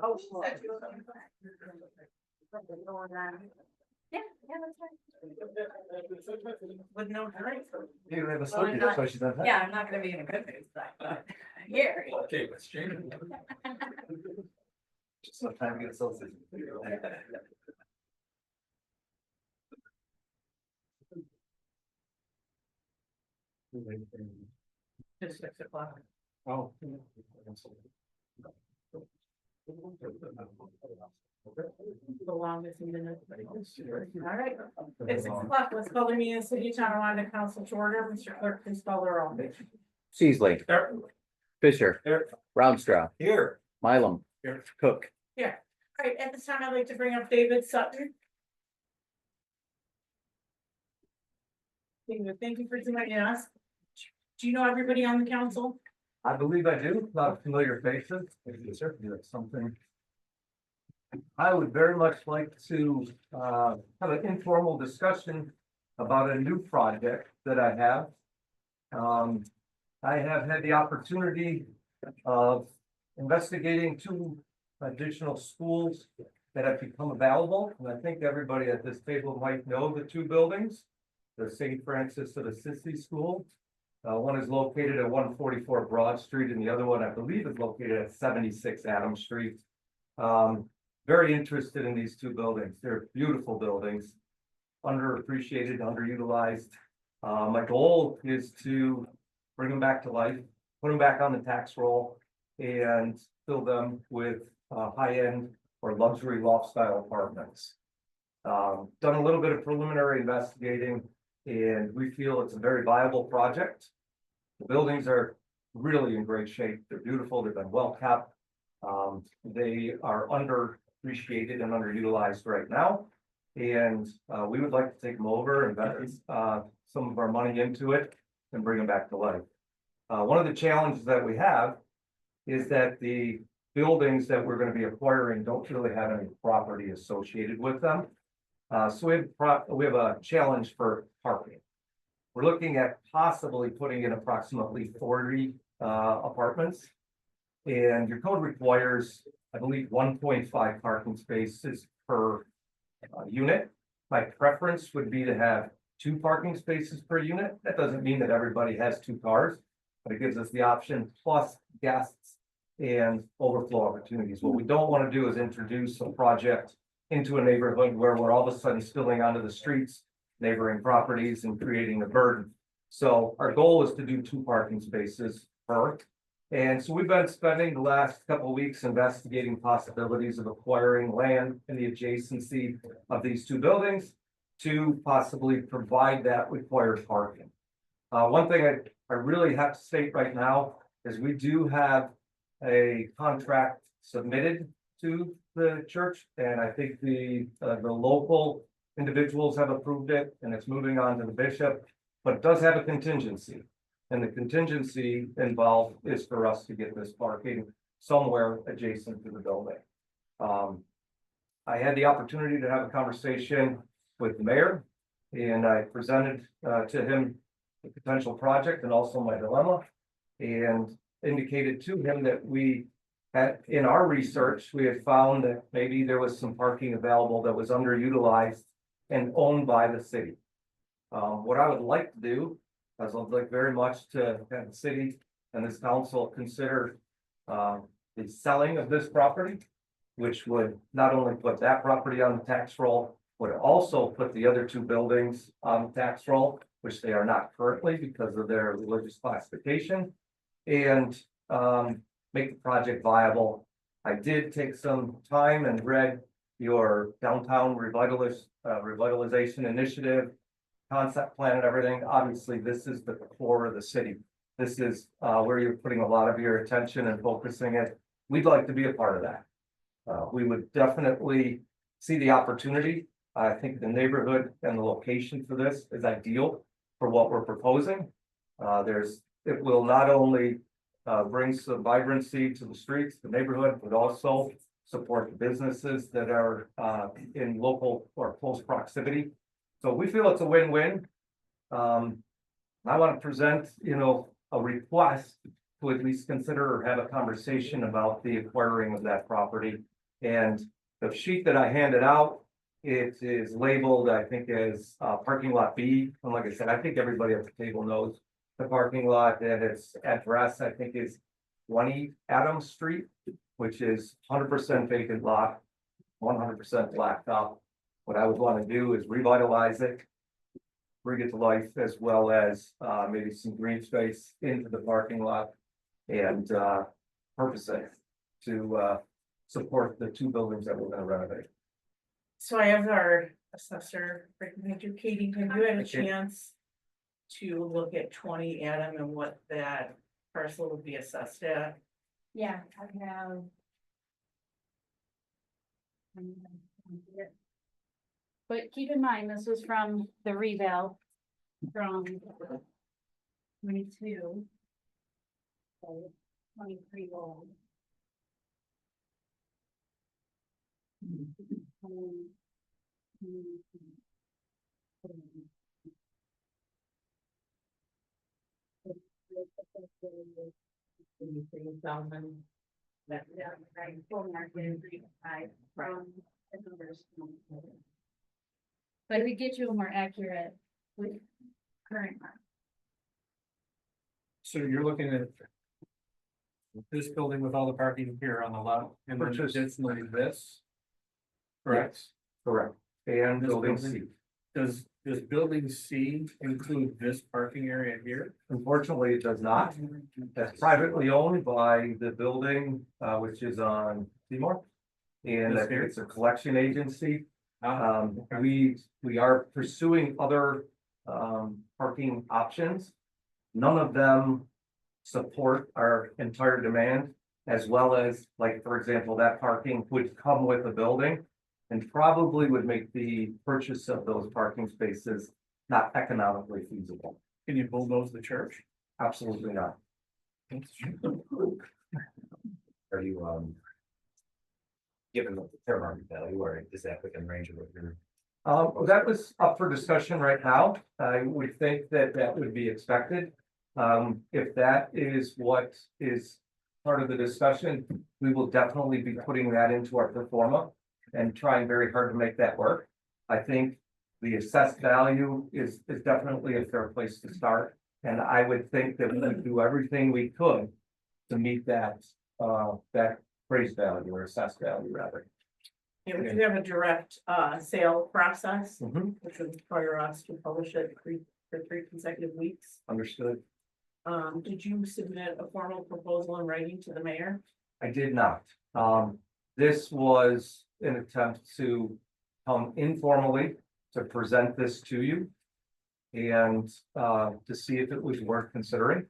Oh, she said she was. Yeah, that's right. With no drink. You don't have a Well, sleepy, I'm that's not- why she's not. Yeah, I'm not gonna be in a good mood tonight, but here. Okay, let's change it. Just enough time to get salted. Just 6 o'clock. Oh. The longest meeting. All right, it's 6 o'clock. Let's call the meeting of City of Tonawanda Council to order. Mr. Clerk, please call the roll. Beasley, Fisher, Here. Roundstrow, Here. Mylum, Here. Cook. All right, at this time, I'd like to bring up David Sutton. Thank you for joining us. Do you know everybody on the council? I believe I do, a lot of familiar faces. Certainly that's something. I would very much like to have an informal discussion about a new project that I have. I have had the opportunity of investigating 2 additional schools that have become available, and I think everybody at this table might know the 2 buildings. The St. Francis of Assisi School. One is located at 144 Broad Street, and the other one, I believe, is located at 76 Adams Street. Very interested in these 2 buildings. They're beautiful buildings, underappreciated, underutilized. My goal is to bring them back to life, put them back on the tax roll, and fill them with high-end or luxury loft style apartments. Done a little bit of preliminary investigating, and we feel it's a very viable project. The buildings are really in great shape. They're beautiful. They've been well kept. They are underappreciated and underutilized right now. And we would like to take them over, invest some of our money into it and bring them back to life. One of the challenges that we have is that the buildings that we're going to be acquiring don't really have any property associated with them. So we have a challenge for parking. We're looking at possibly putting in approximately 40 apartments. And your code requires, I believe, 1.5 parking spaces per unit. My preference would be to have 2 parking spaces per unit. That doesn't mean that everybody has 2 cars, but it gives us the option plus guests and overflow opportunities. What we don't want to do is introduce a project into a neighborhood where we're all of a sudden spilling onto the streets, neighboring properties, and creating a burden. So our goal is to do 2 parking spaces per. And so we've been spending the last couple of weeks investigating possibilities of acquiring land in the adjacency of these 2 buildings to possibly provide that required parking. One thing I really have to state right now is we do have a contract submitted to the church, and I think the local individuals have approved it, and it's moving on to the bishop, but it does have a contingency. And the contingency involved is for us to get this parking somewhere adjacent to the building. I had the opportunity to have a conversation with the mayor, and I presented to him the potential project and also my dilemma, and indicated to him that in our research, we had found that maybe there was some parking available that was underutilized and owned by the city. What I would like to do is I'd like very much to have the city and this council consider the selling of this property, which would not only put that property on the tax roll, would also put the other 2 buildings on the tax roll, which they are not currently because of their religious classification, and make the project viable. I did take some time and read your downtown revitalization initiative, concept plan and everything. Obviously, this is the core of the city. This is where you're putting a lot of your attention and focusing it. We'd like to be a part of that. We would definitely see the opportunity. I think the neighborhood and the location for this is ideal for what we're proposing. It will not only bring some vibrancy to the streets, the neighborhood, but also support the businesses that are in local or close proximity. So we feel it's a win-win. I want to present, a request to at least consider or have a conversation about the acquiring of that property. And the sheet that I handed out, it is labeled, I think, as parking lot B. And like I said, I think everybody at the table knows the parking lot, and its address, I think, is 20 Adams Street, which is 100% vacant lot, 100% blacktop. What I would want to do is revitalize it, bring it to life, as well as maybe some green space into the parking lot and purpose it to support the two buildings that we're gonna renovate. So I have our assessor, Katie, have you had a Okay. chance to look at 20 Adam and what that parcel would be assessed at? Yeah, I have. But keep in mind, this was from the revale from 22. So 23 old. Yeah, right, full market and 3 from the numbers. But we get you a more accurate with current market. So you're looking at this building with all the parking here on the lot, and then Purchase. additionally this? Correct. Correct. And This building C. building? Does building C include this parking area here? Unfortunately, it does not. That's privately owned by the building, which is on Seymour. And I think it's a collection agency. We are pursuing other parking options. None of them support our entire demand, as well as, like, for example, that parking would come with a building and probably would make the purchase of those parking spaces not economically feasible. Can you bulldoze the church? Absolutely not. Are you, given the fair market value, or is that within range of what you're? That was up for discussion right now. I would think that that would be expected. If that is what is part of the discussion, we will definitely be putting that into our pro forma and trying very hard to make that work. I think the assessed value is definitely a fair place to start. And I would think that we would do everything we could to meet that appraised value or assessed value rather. Yeah, we do have a direct sale process, Mhm. which would require us to publish it for 3 consecutive weeks. Understood. Did you submit a formal proposal in writing to the mayor? I did not. This was an attempt to come informally to present this to you. And to see if it was worth considering.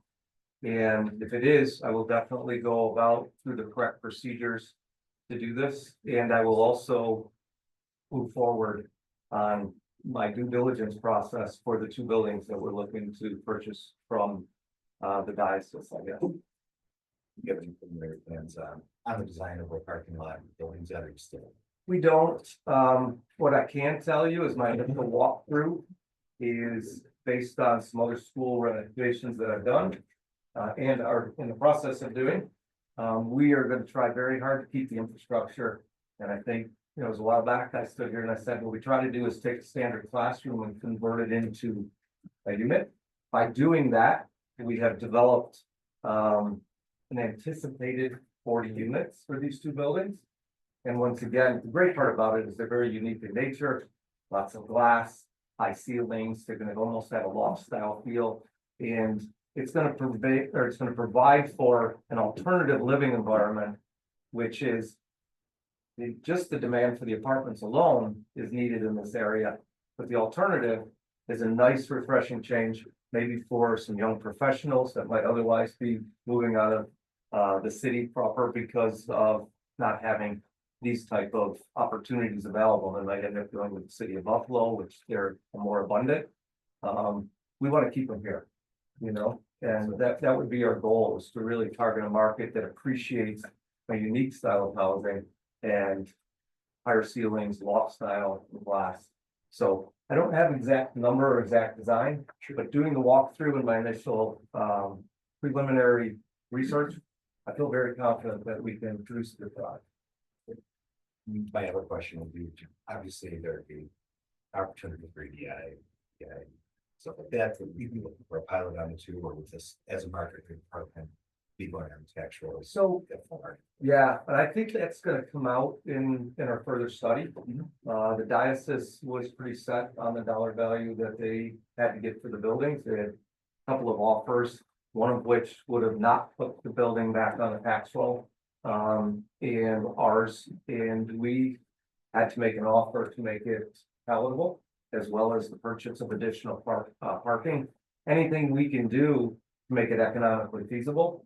And if it is, I will definitely go about through the correct procedures to do this. And I will also move forward on my due diligence process for the 2 buildings that we're looking to purchase from the diocese, I guess. Given their plans on the design of a parking lot, buildings that are still. We don't, what I can tell you is my initial walkthrough is based on some other school renovations that I've done. And are in the process of doing. We are gonna try very hard to keep the infrastructure. And I think, you know, it was a while back, I stood here and I said, what we try to do is take a standard classroom and convert it into a unit. By doing that, we have developed an anticipated 40 units for these 2 buildings. And once again, the great part about it is they're very unique in nature, lots of glass, high ceilings, they're gonna almost have a loft style feel. And it's gonna provide for an alternative living environment, which is just the demand for the apartments alone is needed in this area. But the alternative is a nice refreshing change, maybe for some young professionals that might otherwise be moving out of the city proper because of not having these type of opportunities available. They might end up going with the city of Buffalo, which they're more abundant. We want to keep them here, you know, and that would be our goal, is to really target a market that appreciates a unique style of housing and higher ceilings, loft style, and glass. So I don't have exact number or exact design, but doing the walkthrough in my initial preliminary research, I feel very confident that we can produce the product. My other question would be, obviously, there'd be opportunity for EDI, stuff like that, would we be looking for a pilot on the two, or with this as a marketing department, be going on to actual. So, yeah, but I think that's gonna come out in our further study. The diocese was pretty set on the dollar value that they had to get for the buildings. They had a couple of offers, one of which would have not put the building back on the tax roll. And ours, and we had to make an offer to make it palatable, as well as the purchase of additional parking. Anything we can do to make it economically feasible,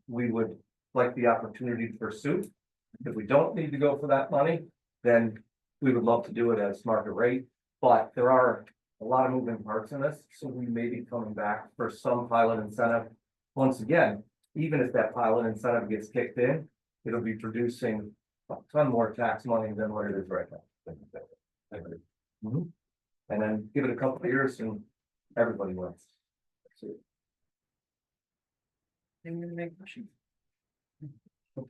we would like the opportunity to pursue. If we don't need to go for that money, then we would love to do it as market rate. But there are a lot of moving parts in this, so we may be coming back for some pilot incentive. Once again, even if that pilot incentive gets kicked in, it'll be producing a ton more tax money than what it is right now. Mhm. And then give it a couple of years and everybody wins. Anyone gonna make a motion?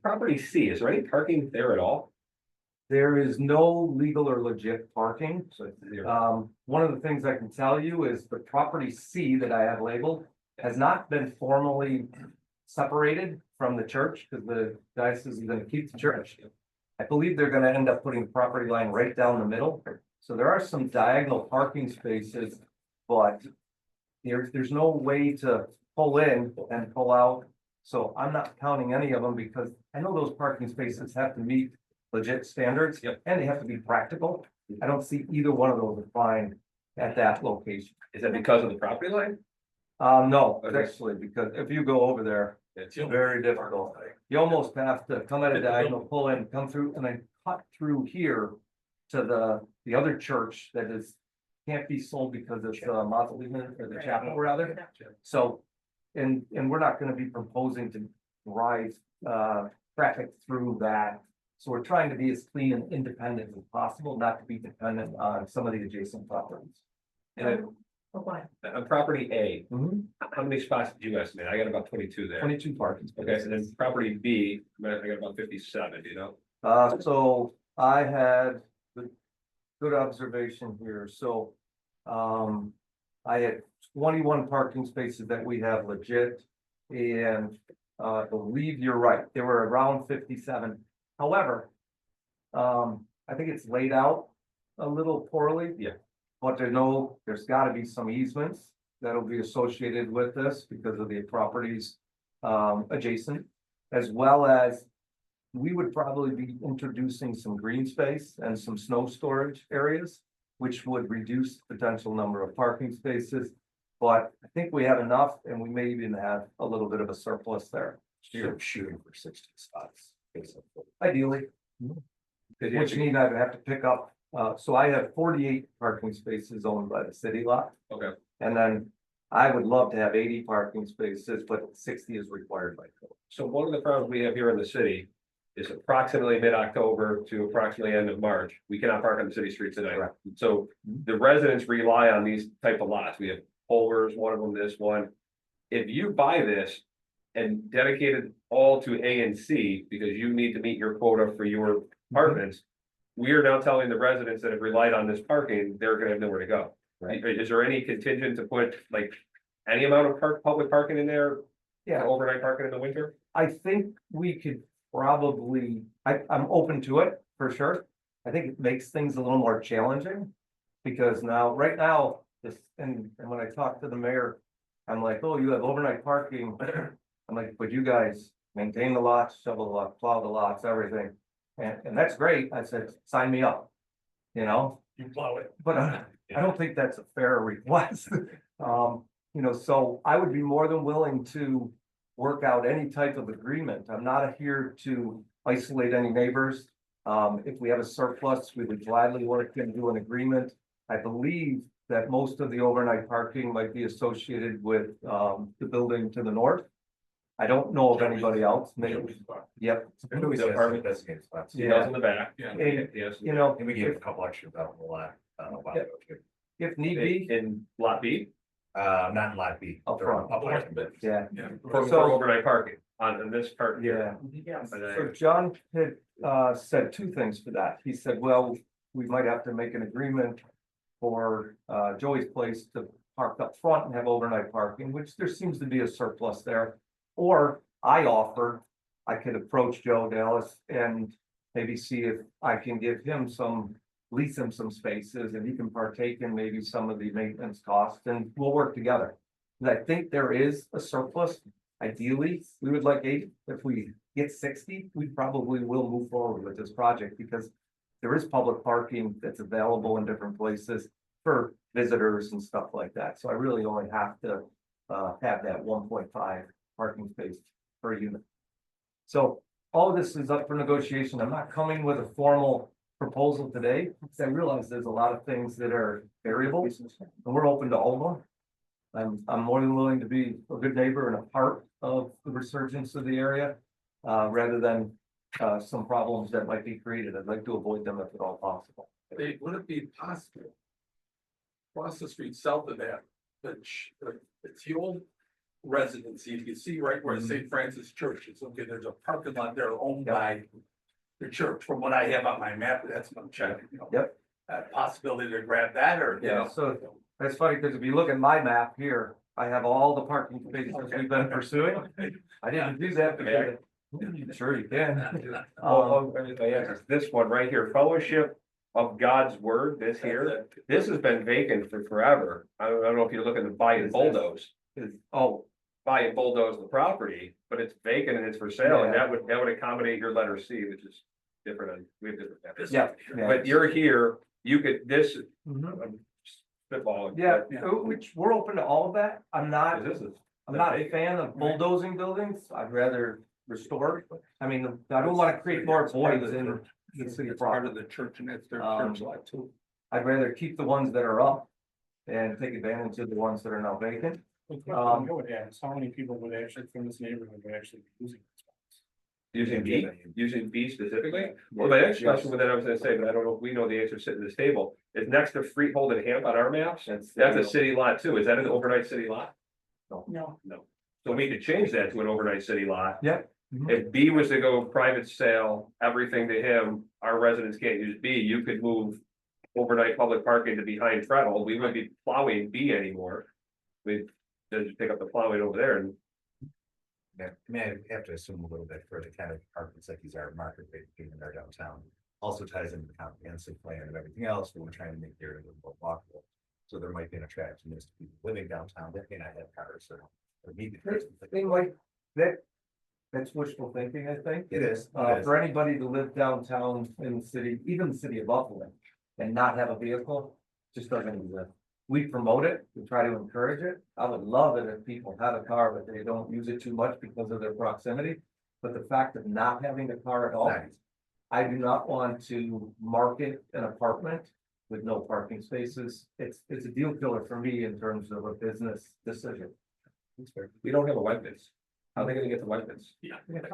Property C, is there any parking there at all? There is no legal or legit parking. So it's zero. One of the things I can tell you is the property C that I have labeled has not been formally separated from the church, because the diocese is gonna keep the church. I believe they're gonna end up putting the property line right down the middle, so there are some diagonal parking spaces, but there's no way to pull in and pull out, so I'm not counting any of them, because I know those parking spaces have to meet legit standards. Yep. And they have to be practical. I don't see either one of those applying at that location. Is that because of the property line? No, Okay. actually, because if you go over there, It's very difficult. You almost have to come at a diagonal, pull in, come through, and then cut through here to the other church that is, can't be sold because it's mausoleum or the chapel rather. So, and we're not gonna be proposing to drive traffic through that. So we're trying to be as clean and independent as possible, not to be dependent on some of the adjacent properties. And then on property A, how many spots did you estimate? I got about 22 there. 22 parking Okay, spaces. and then property B, I got about 57, you know? So I had the good observation here, so. I had 21 parking spaces that we have legit. And I believe you're right, they were around 57. However. I think it's laid out a little poorly. Yeah. But there's gotta be some easements that'll be associated with this because of the properties adjacent. As well as we would probably be introducing some green space and some snow storage areas, which would reduce the potential number of parking spaces. But I think we have enough, and we may even have a little bit of a surplus there, You're shooting for 60 spots, basically. ideally. Which means I'd have to pick up, so I have 48 parking spaces owned by the city lot. Okay. And then I would love to have 80 parking spaces, but 60 is required by code. So one of the problems we have here in the city is approximately mid-October to approximately end of March. We cannot park on the city streets tonight. Correct. So the residents rely on these type of lots. We have Polvers, one of them, this one. If you buy this and dedicate it all to A and C, because you need to meet your quota for your apartments, we are now telling the residents that have relied on this parking, they're gonna have nowhere to go. Right. Is there any contingent to put like any amount of public parking in there? Yeah. Overnight parking in the winter? I think we could probably, I'm open to it for sure. I think it makes things a little more challenging. Because now, right now, this, and when I talk to the mayor, I'm like, oh, you have overnight parking. I'm like, but you guys maintain the lots, shovel the lots, plow the lots, everything. And that's great. I said, sign me up. You know? You plow it. But I don't think that's a fair request. So I would be more than willing to work out any type of agreement. I'm not here to isolate any neighbors. If we have a surplus, we would gladly work into an agreement. I believe that most of the overnight parking might be associated with the building to the north. I don't know of anybody else, maybe, yep. Who is the apartment designated spots? He does in the back. Yeah. And, Yes. And we gave a couple extras out in the lot, a while ago, too. if need be, In lot B, Not in lot B. Up They're front. up front. Yeah. For So- overnight parking on this part. here. Yeah. Yes. So John had said two things for that. He said, well, we might have to make an agreement for Joey's place to park up front and have overnight parking, which there seems to be a surplus there. Or I offer, I could approach Joe Dallas and maybe see if I can give him some, lease him some spaces and he can partake in maybe some of the maintenance costs and we'll work together. And I think there is a surplus. Ideally, we would like 80. If we get 60, we probably will move forward with this project because there is public parking that's available in different places for visitors and stuff like that. So I really only have to have that 1.5 parking space per unit. So all of this is up for negotiation. I'm not coming with a formal proposal today, because I realize there's a lot of things that are variables, and we're open to all of them. I'm more than willing to be a good neighbor and a part of the resurgence of the area, rather than some problems that might be created. I'd like to avoid them if at all possible. Hey, would it be possible? Across the street south of that, it's the old residency, you can see right where St. Francis Church is, okay, there's a parking lot there owned by the church, from what I have on my map, that's what I'm checking, you know. Yep. Possibility to grab that, or, you Yeah, know. so that's funny, because if you look at my map here, I have all the parking spaces we've been pursuing. I didn't do that because. Sure you can. Oh, this one right here, Fellowship of God's Word, this here, this has been vacant for forever. I don't know if you're looking to buy and bulldoze. Buy and bulldoze the property, but it's vacant and it's for sale, and that would accommodate your letter C, which is different, we have different. methods. Yeah. But you're here, you could, this, Mhm. I'm spitballing. Yeah, but which we're open to all of that. I'm not This is. a fan of bulldozing buildings. I'd rather restore. I mean, I don't want to create more voids in the city It's part of proper. the church, and that's their Um, church lot too. I'd rather keep the ones that are up and take advantage of the ones that are now vacant. I would ask, how many people would actually, from this neighborhood, would actually be using this? Using B specifically? Well, my next question, that I was gonna say, but I don't know if we know the answer sitting at this table, is next to Freehold and Hamp on our maps, that's a city lot too, is that an overnight city lot? No. No. So we could change that to an overnight city lot. Yep. If B was to go private sale, everything to him, our residents can't use B, you could move overnight public parking to behind Treadle, we wouldn't be plowing B anymore. We'd just pick up the plowing over there and Yeah, I mean, I have to assume a little bit for the kind of apartments like these are market rate in our downtown. Also ties into the comprehensive plan and everything else, but we're trying to make the area a little more walkable. So there might be an attraction to people living downtown that may not have cars or need the. Thing like that, that's wishful thinking, I think. It is. For anybody to live downtown in the city, even the city of Buffalo, and not have a vehicle, just doesn't exist. We promote it, we try to encourage it. I would love it if people have a car, but they don't use it too much because of their proximity. But the fact of not having a car at all, Nice. I do not want to market an apartment with no parking spaces. It's a deal killer for me in terms of a business decision. we don't have a Wegmans. How are they gonna get to Wegmans? Yeah. Like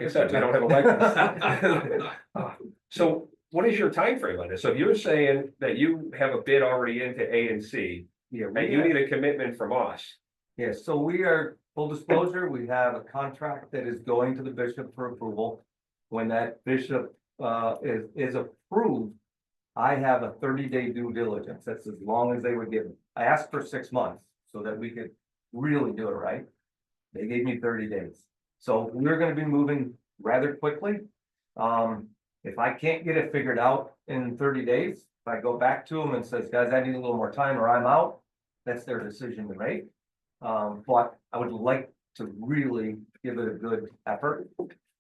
I said, we don't have a Wegmans. So what is your time frame on this? So if you're saying that you have a bid already into A and C, Yeah, and you need a commitment from us, yeah, so we are, full disclosure, we have a contract that is going to the bishop for approval. When that bishop is approved, I have a 30-day due diligence. That's as long as they would give me. I asked for 6 months so that we could really do it right. They gave me 30 days. So we're gonna be moving rather quickly. If I can't get it figured out in 30 days, if I go back to them and says, guys, I need a little more time or I'm out, that's their decision to make. But I would like to really give it a good effort.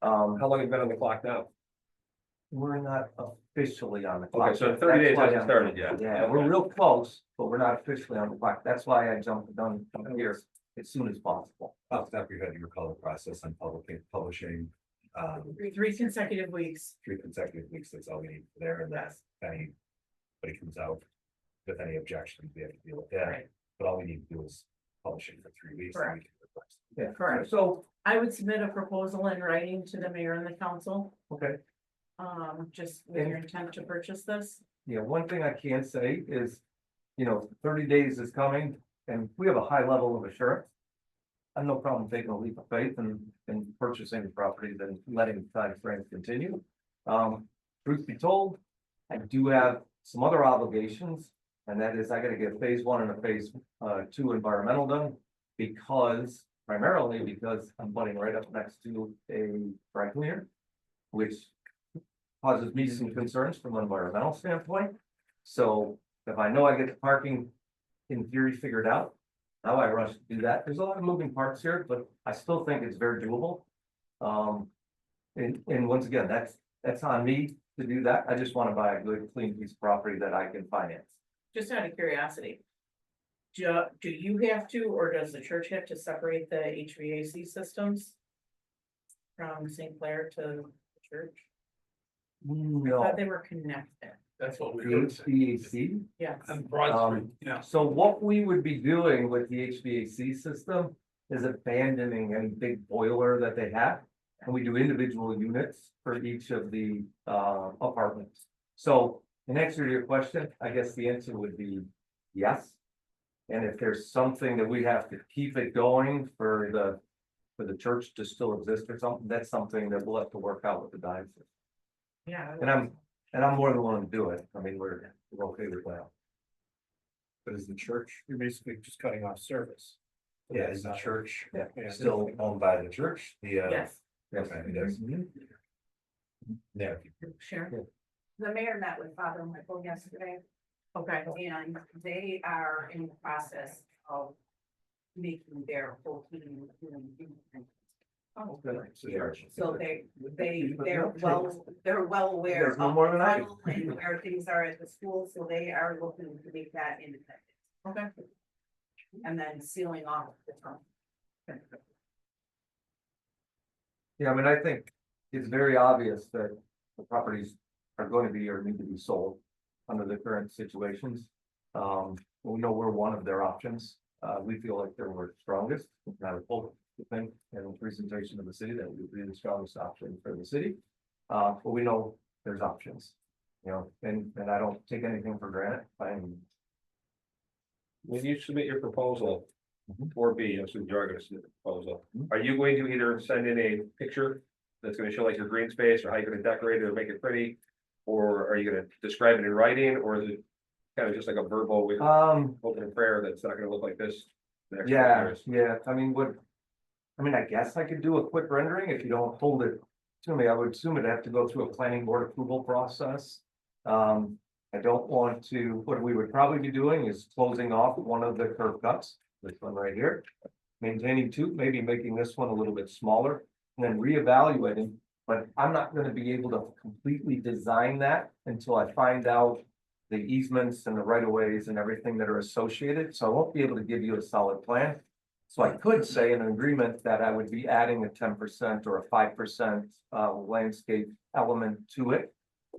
how long have you been on the clock now? We're not officially on the clock. Okay, so yet. 30 days That's why hasn't I'm- started yet. Yeah, we're real close, but we're not officially on the clock. That's why I jumped the gun here as soon as possible. Off the top of your head, you recall the process on publishing, 3 consecutive weeks. 3 consecutive weeks, that's all we need there, and that's anybody comes out with any objections, we have to deal with that. Right. But all we need to do is publish it for 3 weeks. and we Correct. can request. Yeah, Correct. So, I would submit a proposal in writing to the mayor and the council, okay, just with your intent to purchase this. yeah, one thing I can say is, 30 days is coming and we have a high level of assurance. I have no problem taking a leap of faith and purchasing the property and letting the time frame continue. Truth be told, I do have some other obligations. And that is I gotta get phase 1 and a phase 2 environmental done. Primarily because I'm butting right up next to a dry cleaner. Which causes me some concerns from an environmental standpoint. So if I know I get the parking in theory figured out, now I rush to do that. There's a lot of moving parts here, but I still think it's very doable. And once again, that's on me to do that. I just want to buy a good, clean piece of property that I can finance. Just out of curiosity. Do you have to, or does the church have to separate the HVAC systems? From St. Clair to the church? I No, thought they were connected. That's what we heard. HVAC. Yes. On Broad Street, yeah. So what we would be doing with the HVAC system is abandoning any big boiler that they have. And we do individual units for each of the apartments. So in answer to your question, I guess the answer would be yes. And if there's something that we have to keep it going for the church to still exist or something, that's something that we'll have to work out with the diocese. Yeah. And I'm more than willing to do it. I mean, we're okay with that. But is the church, You're basically just cutting off service. yeah, is the church Yeah. still owned by the church? Yes, Okay, it is. Yeah. Sharon, The mayor met with Father Michael yesterday, okay, and they are in the process of making their whole team. oh, So the church. So they're well aware There's no of more than I do. the funnel and where things are at the school, so they are looking to make that independent. okay. And then sealing off the tunnel. Yeah, I mean, I think it's very obvious that the properties are going to be or need to be sold under the current situations. We know we're one of their options. We feel like they're our strongest. And I would hope to think in the presentation of the city that we would be the strongest option for the city. But we know there's options, and I don't take anything for granted. When you submit your proposal, Mhm. 4B, I'm assuming you're gonna submit the proposal, Mhm. are you going to either send in a picture? That's gonna show like your green space or how you're gonna decorate it or make it pretty? Or are you gonna describe it in writing, or is it kind of just like a verbal with open prayer that's not gonna look like this? the next 20 Yeah, years? yeah, I guess I could do a quick rendering if you don't hold it to me. I would assume it'd have to go through a planning board approval process. I don't want to, what we would probably be doing is closing off one of the curb cuts, this one right here. Maintaining two, maybe making this one a little bit smaller and then reevaluating. But I'm not gonna be able to completely design that until I find out the easements and the right of ways and everything that are associated, so I won't be able to give you a solid plan. So I could say in an agreement that I would be adding a 10% or a 5% landscape element to it.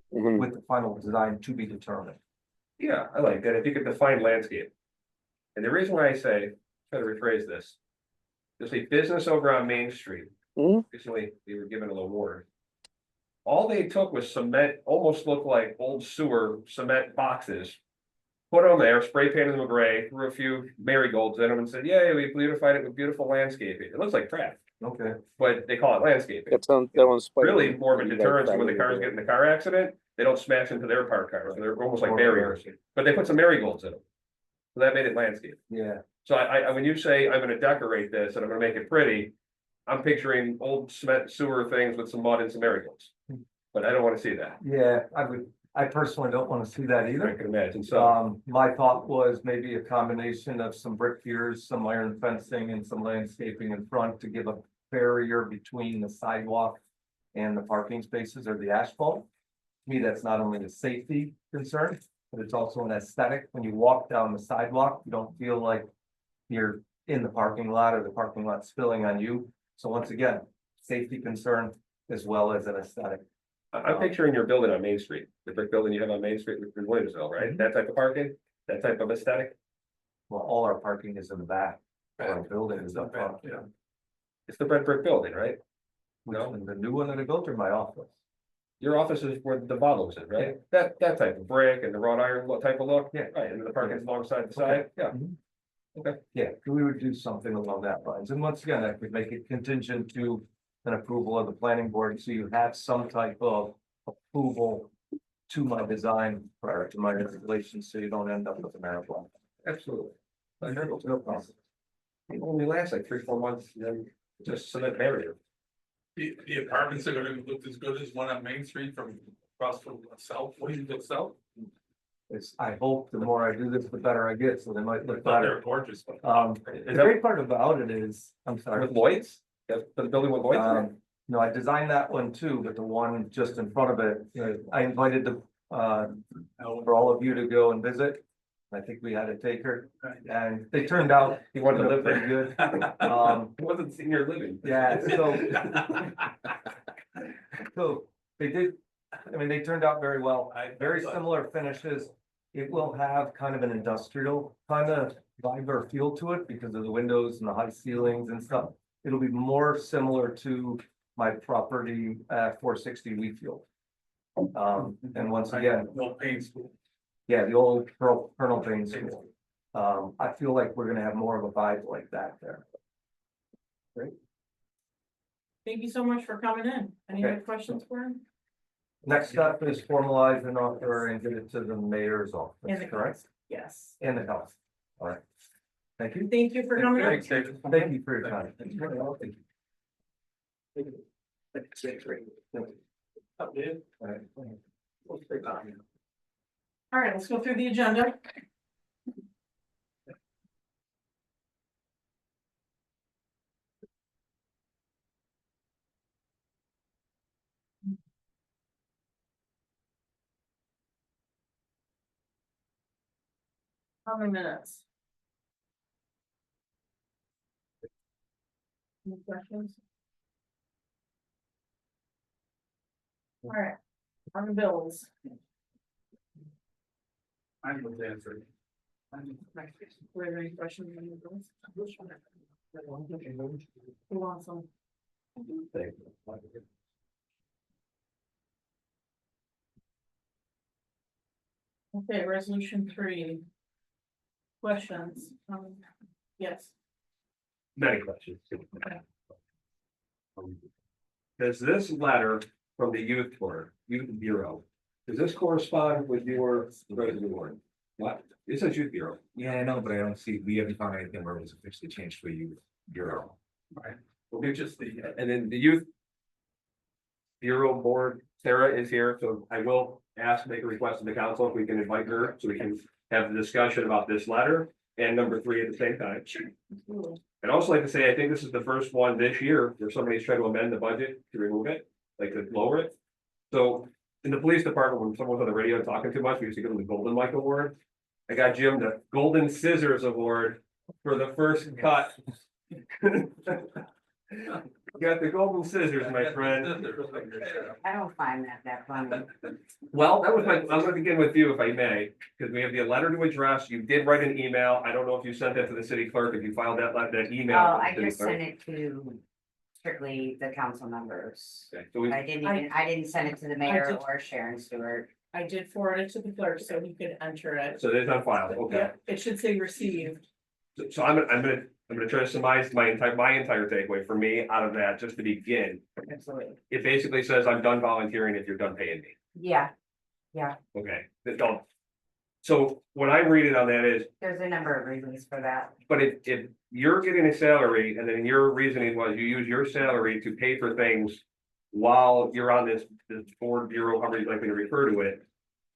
With the final design to be determined. Yeah, I like that, if you could define landscape. And the reason why I say, try to rephrase this. There's a business over on Main Street. Recently, they were given an award. All they took was cement, almost looked like old sewer cement boxes. Put them there, spray painted them gray, threw a few marigolds in them and said, yay, we beautified it with beautiful landscaping. It looks like crap, Okay. but they call it landscaping. That one's. Really more of a deterrent when the cars get in the car accident, they don't smash into their parked cars, they're almost like barriers, but they put some marigolds in them. So that made it landscape. Yeah, So I, when you say I'm gonna decorate this and I'm gonna make it pretty, I'm picturing old cement sewer things with some mud and some marigolds. But I don't wanna see that, yeah, I personally don't want to see that I either. can imagine, so, My thought was maybe a combination of some brick piers, some iron fencing and some landscaping in front to give a barrier between the sidewalk and the parking spaces or the asphalt. To me, that's not only a safety concern, but it's also an aesthetic. When you walk down the sidewalk, you don't feel like you're in the parking lot or the parking lot spilling on you. So once again, safety concern as well as an aesthetic. I'm picturing your building on Main Street, the brick building you have on Main Street in Williamsville, right? That type of parking, that type of aesthetic, Well, all our parking is in the back. Our building is up front. Yeah. it's the red brick building, right? No, and the new one that I built or my office? Your office is where the bottles is, right? That type of brick and the wrought iron type of look? Yeah. Right, and then the parking alongside the side, yeah. Yeah, we would do something along that lines, and once again, I could make it contingent to an approval of the planning board, so you have some type of approval to my design prior to my installation, so you don't end up with a marijuana. Absolutely. No problem. It only lasts like 3-4 months, and then just cement barrier. The apartments are gonna look as good as one on Main Street from across from south, what do you look south? It's, I hope the more I do this, the better I get, so they might I look thought they better. were gorgeous. The Is that great part about it is, I'm sorry. with Lloyd's? That's the building with Lloyd's? in it? No, I designed that one too, but the one just in front of it, I invited the, for all of you to go and visit. I think we had a taker, and they turned out, He wanted to live pretty there. good. It wasn't senior living. Yeah, so they did, I mean, they turned out very well, very similar finishes. It will have kind of an industrial kind of vibe or feel to it because of the windows and the high ceilings and stuff. It'll be more similar to my property at 460 Wheatfield. And once again, No pain school. yeah, the old Colonel Payne School. I feel like we're gonna have more of a vibe like that there. Thank you so much for coming in. Any Okay. other questions for him? Next step is formalize an offer and get it to the mayor's And office, the correct? Yes. And the health. All right. Thank you. Thank you for coming in. Thanks, David. Thank you for your time. All right, let's go through the agenda. How many minutes? Any questions? All right, on the bills. I was answering. Were there any questions on the bills? Who wants some? Okay, resolution 3. Questions, yes. Many questions. Does this letter from the youth board, youth bureau, does this correspond with your resident board? What? It says youth bureau. Yeah, I know, but I don't see, we haven't found anything where it was officially changed to a youth bureau. Right. Well, just the, And then the youth bureau board, Sarah is here, so I will ask, make a request to the council if we can invite her, so we can have the discussion about this letter and number 3 at the same time. Absolutely. I'd also like to say, I think this is the first one this year where somebody's trying to amend the budget to remove it, like to lower it. So in the police department, when someone's on the radio talking too much, we used to give them the Golden Mike Award. I got Jim the Golden Scissors Award for the first cut. Got the golden scissors, my friend. I don't find that funny. Well, that was my, I'm gonna begin with you if I may, because we have the letter to address. You did write an email. I don't know if you sent that to the city clerk, if you filed that email. Oh, to the I city just clerk. sent it to strictly the council members. Okay, so we, I didn't send it to the mayor did- or Sharon Stewart. I did forward it to the clerk so he could enter it. so it's on file, okay. Yep, it should say received. So I'm gonna try to surmise my entire takeaway for me out of that, just to begin. Absolutely. It basically says I'm done volunteering if you're done paying me. Yeah, Okay, that don't. So what I'm reading on that is, there's a number of reasons for that. but if you're getting a salary and then your reasoning was you use your salary to pay for things. While you're on this board bureau, however you'd like me to refer to it.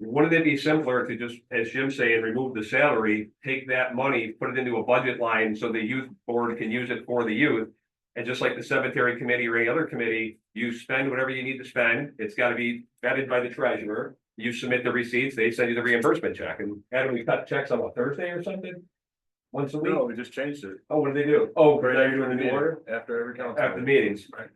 Wouldn't it be simpler to just, as Jim's saying, remove the salary, take that money, put it into a budget line so the youth board can use it for the youth? And just like the cemetery committee or any other committee, you spend whatever you need to spend, it's gotta be vetted by the treasurer. You submit the receipts, they send you the reimbursement check, and Adam, we cut checks on a Thursday or something? Once a week? no, we just changed it. Oh, what do they do? Oh, Right now you're after doing the the new meeting, order? after every council. After the meetings. Right.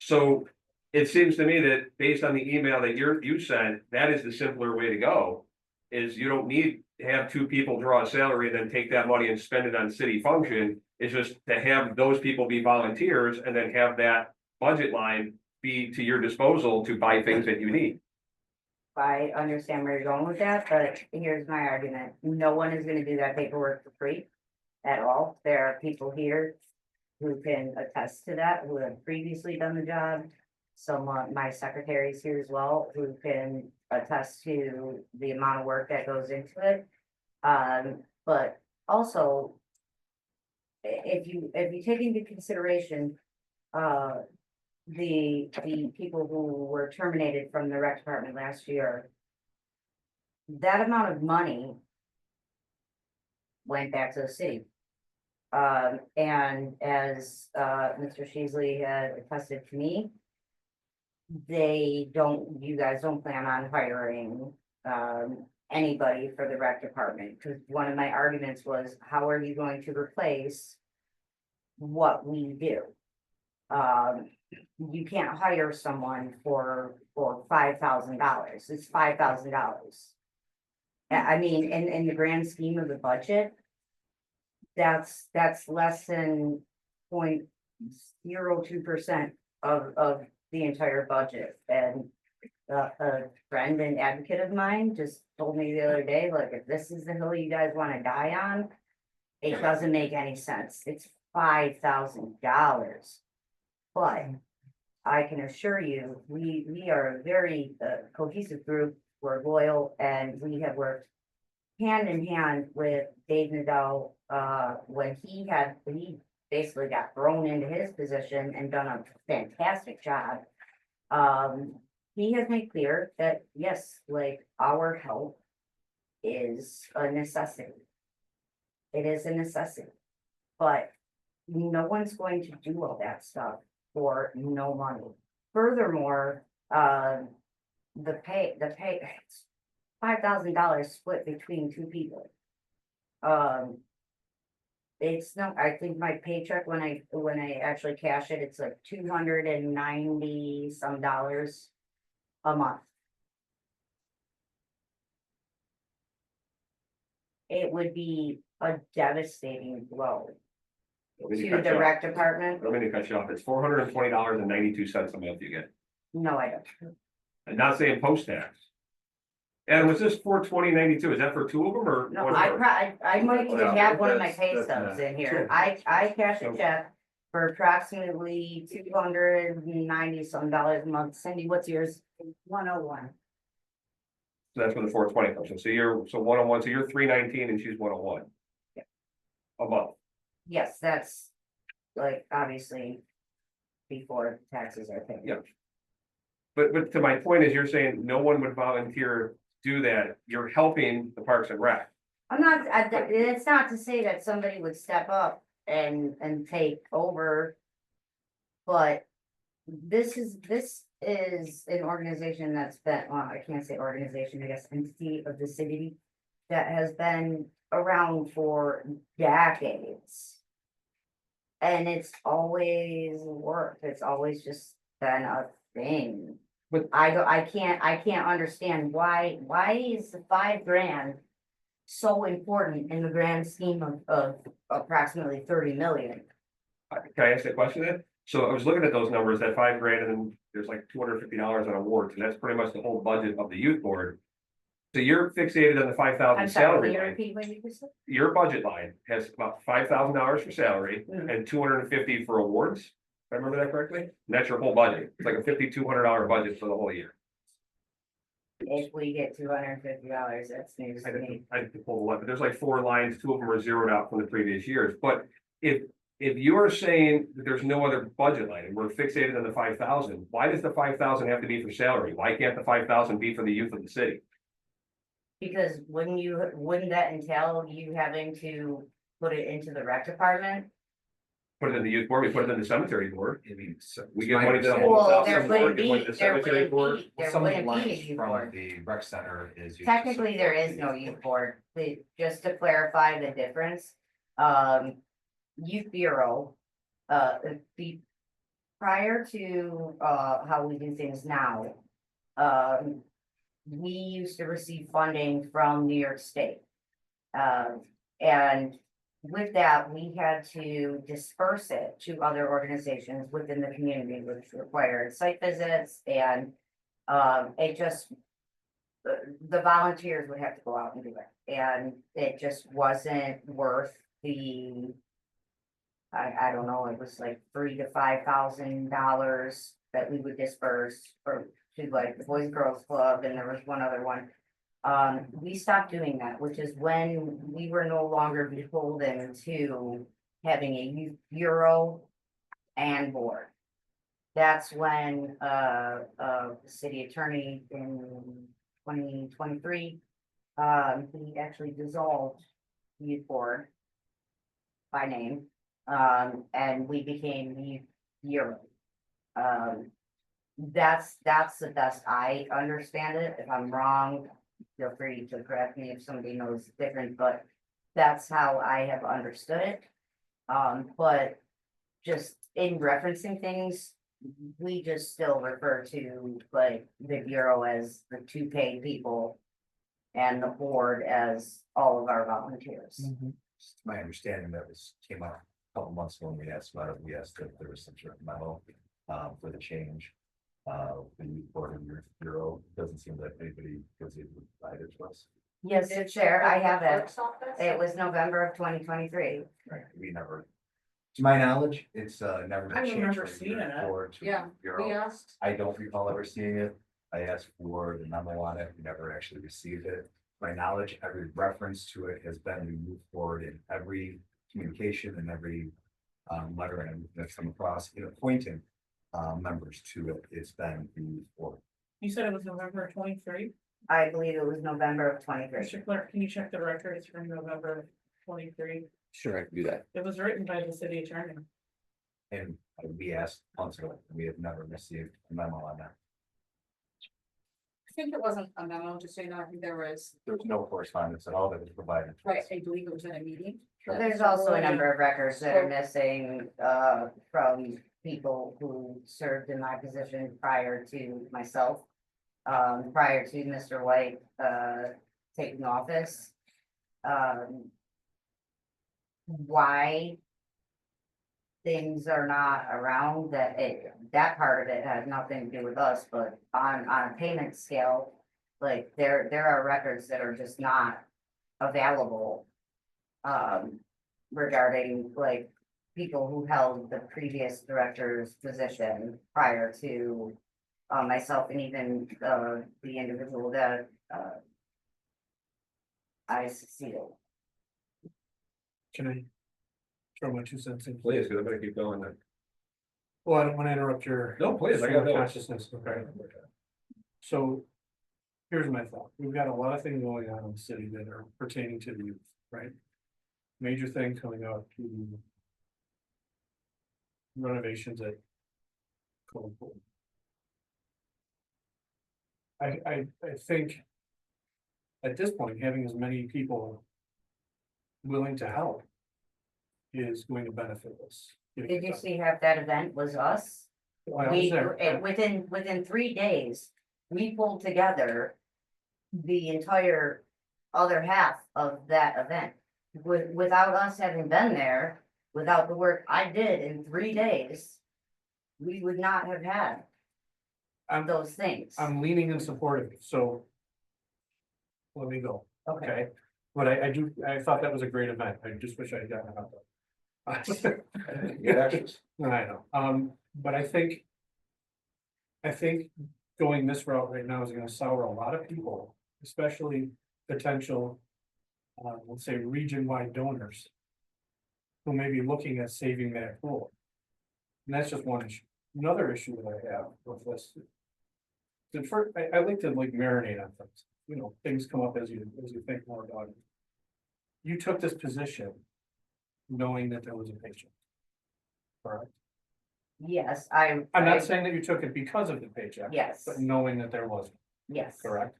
So it seems to me that based on the email that you sent, that is the simpler way to go. Is you don't need to have 2 people draw a salary and then take that money and spend it on city function. It's just to have those people be volunteers and then have that budget line be to your disposal to buy things that you need. I understand where you're going with that, but here's my argument. No one is gonna do that paperwork for free at all. There are people here who can attest to that, who have previously done the job. Some of my secretaries here as well, who can attest to the amount of work that goes into it. But also, if you take into consideration, the people who were terminated from the rec department last year, that amount of money went back to the city. And as, Mr. Sheasley had attested to me, you guys don't plan on hiring, anybody for the rec department, because one of my arguments was, how are you going to replace what we do? You can't hire someone for $5,000, it's $5,000. I mean, in the grand scheme of the budget, that's less than 0.02% of the entire budget. And a friend and advocate of mine just told me the other day, like, if this is the hill you guys want to die on, it doesn't make any sense. It's $5,000. But I can assure you, we are a very cohesive group. We're loyal, and we have worked hand in hand with Dave Nadeau, when he basically got thrown into his position and done a fantastic job. He has made clear that, yes, like, our help is a necessity. It is a necessity, but no one's going to do all that stuff for no money. Furthermore, the pay, it's $5,000 split between two people. It's not, I think my paycheck, when I actually cash it, it's like $290 some a month. It would be a devastating blow to the rec department. Let me cut you off. It's $420.92 a month you get. No, I don't. I'm not saying post tax. And was this $420.92? Is that for two of them or? No, one I for- I might even Well, have one of my that's- pay that's stubs not in here. true. I cash a check for approximately $290 some a month. Cindy, what's yours? 101. So that's where the $420 comes from. So you're 101, so you're $319 and she's 101. Yeah. A month. Yes, that's like obviously before taxes are paid. Yeah. But to my point is, you're saying no one would volunteer to do that. You're helping the Parks and Rec. I'm not, it's not to say that somebody would step up and take over. But this is an organization that's been, well, I can't say organization, I guess entity of the city that has been around for decades. And it's always worked, it's always just been a thing. But- I can't understand why is the $5,000 so important in the grand scheme of approximately 30 million? Can I ask that question then? So I was looking at those numbers, that $5,000 and then there's like $250 on awards, and that's pretty much the whole budget of the youth board. So you're fixated on the I'm $5,000 sorry, salary can you line. repeat what you just said? Your budget line has about $5,000 for salary Mhm. and $250 for awards. If I remember that correctly? And that's your whole budget. It's like a $5,200 budget for the whole year. If we get $250, that's news I to didn't, me. I didn't pull the one, but there's like 4 lines, 2 of them are zeroed out from the previous years, but if you are saying that there's no other budget line and we're fixated on the 5,000, why does the 5,000 have to be for salary? Why can't the 5,000 be for the youth of the city? Because wouldn't that entail you having to put it into the rec department? Put it in the youth board, we put it in the cemetery board, I mean, so. we give money to the my whole Well, south there board, wouldn't give money to be, the there cemetery wouldn't board. be, there Some of the wouldn't be a lines youth from board. the rec center is. used to Technically, there is support no the- youth board, just to clarify the difference. Youth Bureau, prior to, how we do things now. We used to receive funding from New York State. And with that, we had to disperse it to other organizations within the community, which required site visits and it just. The volunteers would have to go out and do it, and it just wasn't worth the. I don't know, it was like $3,000 to $5,000 that we would disperse for to like the Boys and Girls Club, and there was one other one. We stopped doing that, which is when we were no longer beholden to having a youth bureau and board. That's when, the city attorney in 2023, he actually dissolved the youth board by name, and we became the youth bureau. That's the best I understand it. If I'm wrong, feel free to correct me if somebody knows different, but that's how I have understood it. But just in referencing things, we just still refer to like the bureau as the two paid people and the board as all of our volunteers. It's my understanding that came out a couple months ago when we asked about it, we asked if there was some sort of memo for the change. The board of your bureau, doesn't seem like anybody was able to provide it to us. Yes, Chair, I have it. It was November of 2023. Right, we never, to my knowledge, it's never been I changed. remember from seeing your it. board to Yeah, bureau. We asked, I don't recall ever seeing it. I asked for the memo on it, we never actually received it. To my knowledge, every reference to it has been moved forward in every communication and every letter and that's come across, appointing members to it. It's been moved forward. You said it was November 23. I believe it was November of 23. Mr. Clerk, can you check the records from November 23? Sure, I can do that. It was written by the city attorney. And we asked months ago, and we have never received a memo on that. I think it wasn't a memo, just so you know, I think there was, There was no correspondence at all that was provided. to right, us. I believe it was in a meeting. There's also a number of records that are missing, from people who served in my position prior to myself. Prior to Mr. White, taking office. Why things are not around, that part of it has nothing to do with us, but on a payment scale, like there are records that are just not available. Regarding like people who held the previous director's position prior to myself and even the individual that I succeeded. Can I throw my 2 cents in? Please, because I'm gonna keep going then. Well, I don't want to interrupt your. No, please, I got stream of those. consciousness, okay? So here's my thought. We've got a lot of things going on in the city that are pertaining to the youth, right? Major thing coming up to renovations at Cole Pool. I think at this point, having as many people willing to help is going to benefit us. Did you see half that event was us? Well, I was We, there. within 3 days, we pulled together the entire other half of that event. Without us having been there, without the work I did in 3 days, we would not have had I'm- those things. I'm leaning in support of you, so. Let me go, Okay, okay? But I thought that was a great event. I just wish I had gotten out there. Good actions. I know, but I think going this route right now is gonna sour a lot of people, especially potential. Let's say region-wide donors. Who may be looking at saving that pool. And that's just one issue. Another issue that I have with this. I like to like marinate on things, things come up as you think more about it. You took this position. Knowing that there was a paycheck. Correct? yes, I'm not saying that you took it because of the paycheck. Yes. But knowing that there wasn't, yes. correct?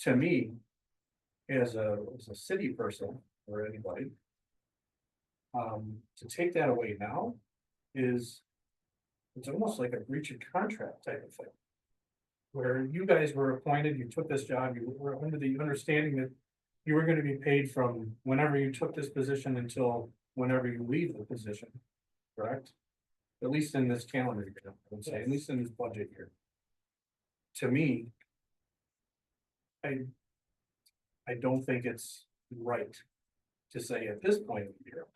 To me, as a city person or anybody. To take that away now is. It's almost like a breach of contract type of thing. Where you guys were appointed, you took this job, you were under the understanding that. you were gonna be paid from whenever you took this position until whenever you leave the position, correct? At least in this calendar year, I would say, at least in this budget year. To me. I don't think it's right to say at this point of the year,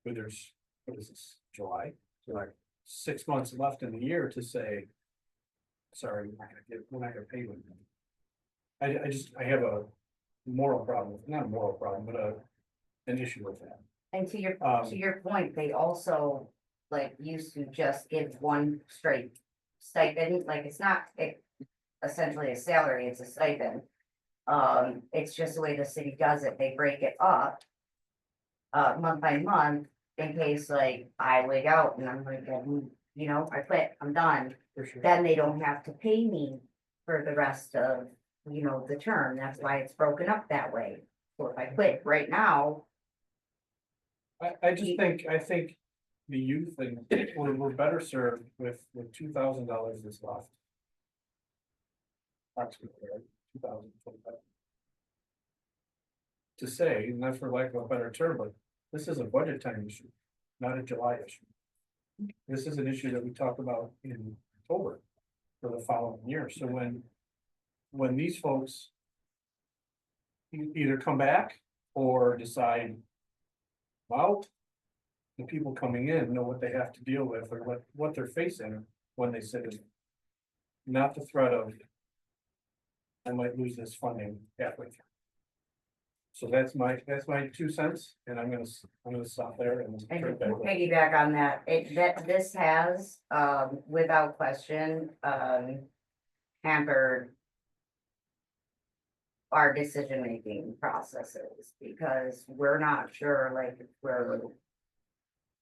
where there's, what is this, July? July, 6 months left in the year to say. Sorry, we're not gonna pay you. I have a moral problem, not a moral problem, but an issue with that. And to Um, your point, they also like used to just give one straight stipend, like it's not essentially a salary, it's a stipend. It's just the way the city does it, they break it up month by month in case like I wig out and I'm like, you know, I quit, I'm done. For sure. Then they don't have to pay me for the rest of, you know, the term. That's why it's broken up that way. So if I quit right now, I think the youth and we're better served with $2,000 this left. Approximately, right, 2025. To say, and that's for lack of a better term, but this is a budget time issue, not a July issue. This is an issue that we talk about in October for the following year, so when these folks. Either come back or decide. Well. The people coming in know what they have to deal with or what they're facing when they sit in. Not the threat of. I might lose this funding halfway through. So that's my 2 cents, and I'm gonna stop there and. and turn it to back over. piggyback on that, this has, without question, hampered our decision-making processes, because we're not sure, like, if we're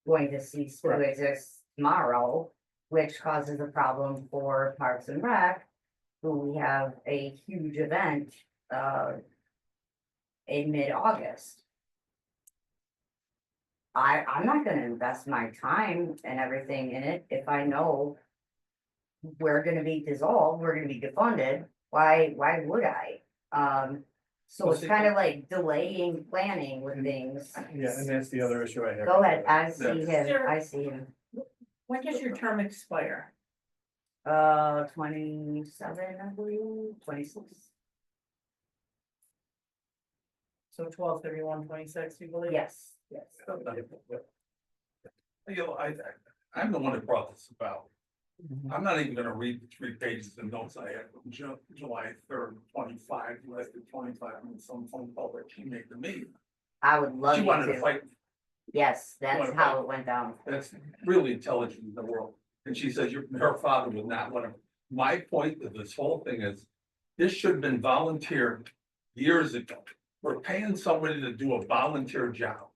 going to cease to Correct. exist tomorrow, which causes a problem for Parks and Rec, who we have a huge event, in mid-August. I'm not gonna invest my time and everything in it if I know we're gonna be dissolved, we're gonna be defunded, why would I? So Well, it's see- kind of like delaying planning with things. Yeah, and that's the other issue I have. Go ahead, I see Yeah. him, I see him, When does your term expire? 27, I believe, 26, So 12/31/26, you believe? yes. You know, I'm the one that brought this about. I'm not even gonna read the 3 pages of notes I had from July 3rd, 25, less than 25, and some phone call that she made to me. I would love She you wanted to to, fight. yes, that's wanna how fight. it went down. That's really intelligent in the world. And she says her father would not want to. My point of this whole thing is, this should have been volunteered years ago. We're paying somebody to do a volunteer job.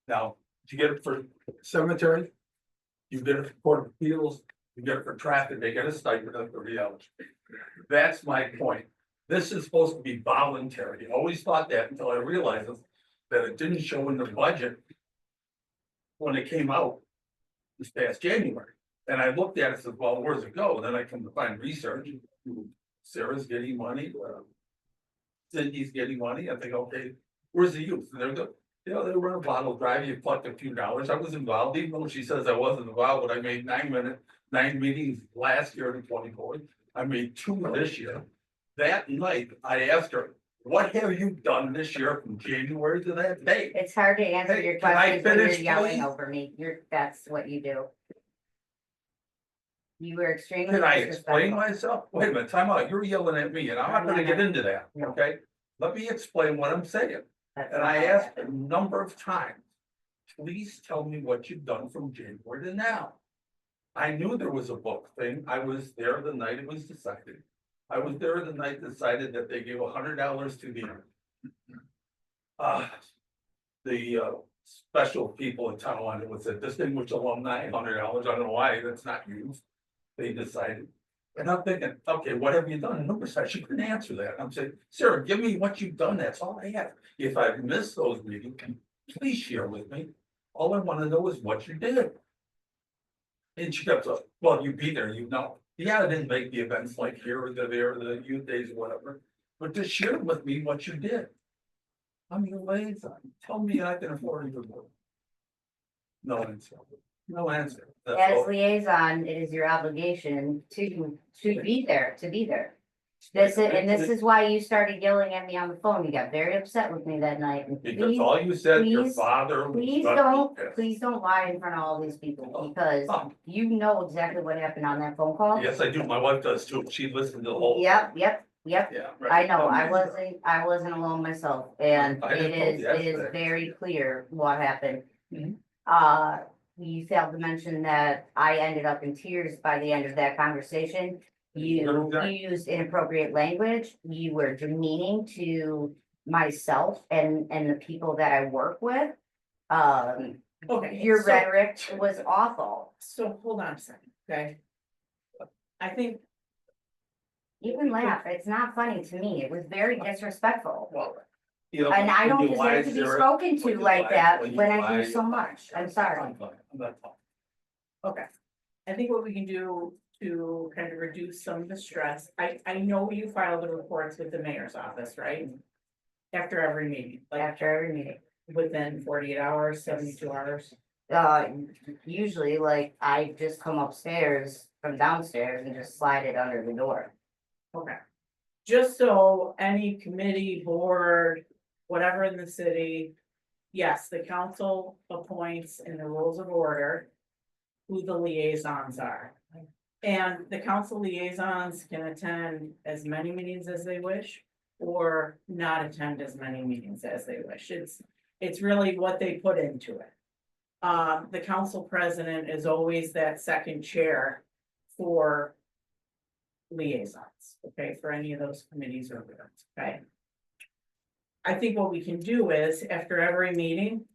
Now, you get it for cemetery, you get it for Court of Appeals, you get it for traffic, they get a stipend of $30. That's my point. This is supposed to be voluntary. I always thought that until I realized that it didn't show in the budget when it came out this past January. And I looked at it and said, well, where's it go? And then I come to find research, Sarah's getting money, Cindy's getting money. I think, okay, where's the youth? And they're good. You know, they run a bottle drive, you plucked a few dollars. I was involved, even though she says I wasn't involved, but I made 9 meetings last year in 24. I made 2 this year. That night, I asked her, what have you done this year from January to that date? It's hard to answer Hey, your can I questions when you're finish, yelling please? over me, that's what you do. You were extremely Can I explain disrespectful. myself? Wait a minute, time out. You're yelling at me and I'm not gonna get into that, No. okay? Let me explain what I'm saying. That's And not I how it asked a happened. number of times, please tell me what you've done from January to now. I knew there was a book thing. I was there the night it was decided. I was there the night decided that they gave $100 to the special people in town. It was a distinguished alumni, $100. I don't know why that's not used. They decided. And I'm thinking, okay, what have you done? And nobody said, she couldn't answer that. I'm saying, Sarah, give me what you've done. That's all I have. If I've missed those meetings, please share with me. All I want to know is what you did. And she kept saying, well, you be there, you know. Yeah, I didn't make the events like here or there, the youth days or whatever. But just share with me what you did. I'm your liaison, tell me I can afford you. No answer, no answer. That's As all. liaison, it is your obligation to be there, to be there. This is why you started yelling at me on the phone. You got very upset with me that night. And Because please, all you said, your please- father. was please gonna don't, do this. please don't lie in front of all these people because Oh, you know exactly what happened on that phone call. yes, I do, my wife does too, she listened to the whole. Yep. Yeah. right. I know, I Amazing. wasn't alone myself, and I it didn't know is yesterday. very clear what happened. Mhm. You failed to mention that I ended up in tears by the end of that conversation. You used inappropriate language, you were demeaning to myself and the people that I work with. Okay. Your so- rhetoric was awful. So hold on a second, okay? I think, You can laugh, it's not funny to me, it was very disrespectful. Well, you know, And I when don't you deserve lie, to be Sarah, spoken when to you like lie- that when you when I lie, do so much. I'm sorry. I'm fine, I'm not talking. okay, I think what we can do to kind of reduce some of the stress, I know you file the reports with the mayor's office, right? After every meeting, like After every meeting. within 48 hours, 72 hours. Usually like I just come upstairs from downstairs and just slide it under the door. Okay. Just so any committee, board, whatever in the city, yes, the council appoints in the rules of order who the liaisons are. And the council liaisons can attend as many meetings as they wish or not attend as many meetings as they wish. It's really what they put into it. The council president is always that second chair for liaisons, okay, for any of those committees or boards, okay? I think what we can do is, after every meeting,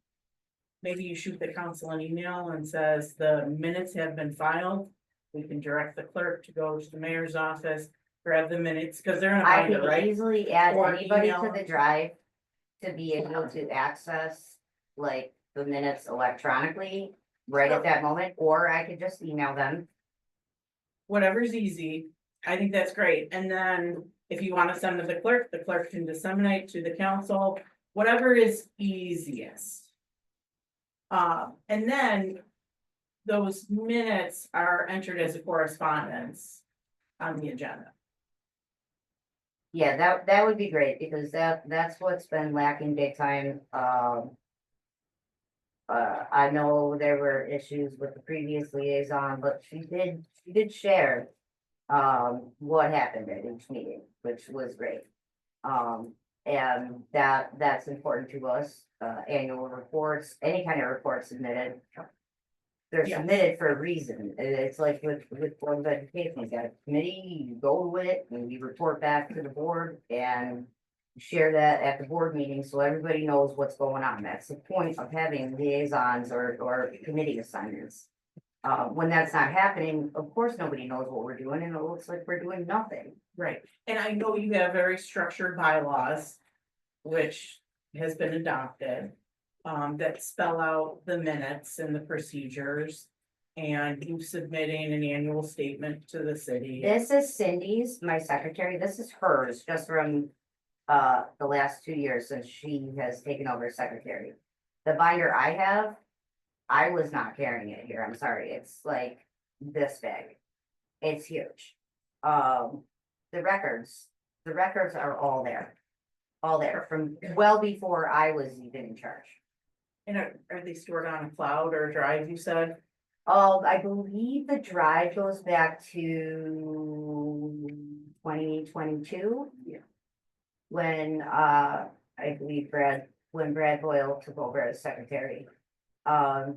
maybe you shoot the council an email and says the minutes have been filed. We can direct the clerk to go to the mayor's office, grab the minutes, because they're in a I binder, can right? easily add Or anybody email to the them. drive to be able to access like the minutes electronically right at that moment, or I could just email them. Whatever's easy, I think that's great, and then if you wanna send to the clerk can disseminate to the council, whatever is easiest. And then those minutes are entered as a correspondence on the agenda. Yeah, that would be great because that's what's been lacking big time. I know there were issues with the previous liaison, but she did share what happened at each meeting, which was great. And that's important to us, annual reports, any kind of report submitted. They're Yes. submitted for a reason. It's like with Board of Education, you got a committee, you go to it and you report back to the board and share that at the board meeting so everybody knows what's going on. That's the point of having liaisons or committee assignments. When that's not happening, of course, nobody knows what we're doing and it looks like we're doing nothing. Right, and I know you have very structured bylaws, which has been adopted. That spell out the minutes and the procedures. And you submitting an annual statement to the city. This is Cindy's, my secretary. This is hers, just from the last 2 years since she has taken over as secretary. The binder I have, I was not carrying it here. I'm sorry. It's like this big. It's huge. The records are all there. All there from well before I was even in charge. And are they stored on a cloud or a drive, you said? I believe the drive goes back to 2022. Yeah. When, I believe when Brad Boyle took over as secretary. Prior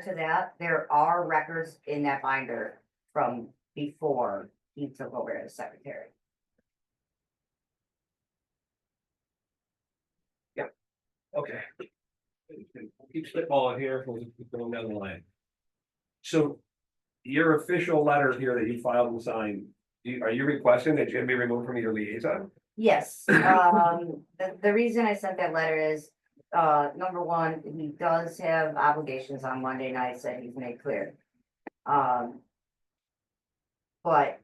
to that, there are records in that binder from before he took over as secretary. Okay. Keep spitballing here, we'll keep going down the line. So your official letter here that you filed and signed, are you requesting that Jim be removed from your liaison? Yes, the reason I sent that letter is, number one, he does have obligations on Monday nights that he's made clear. But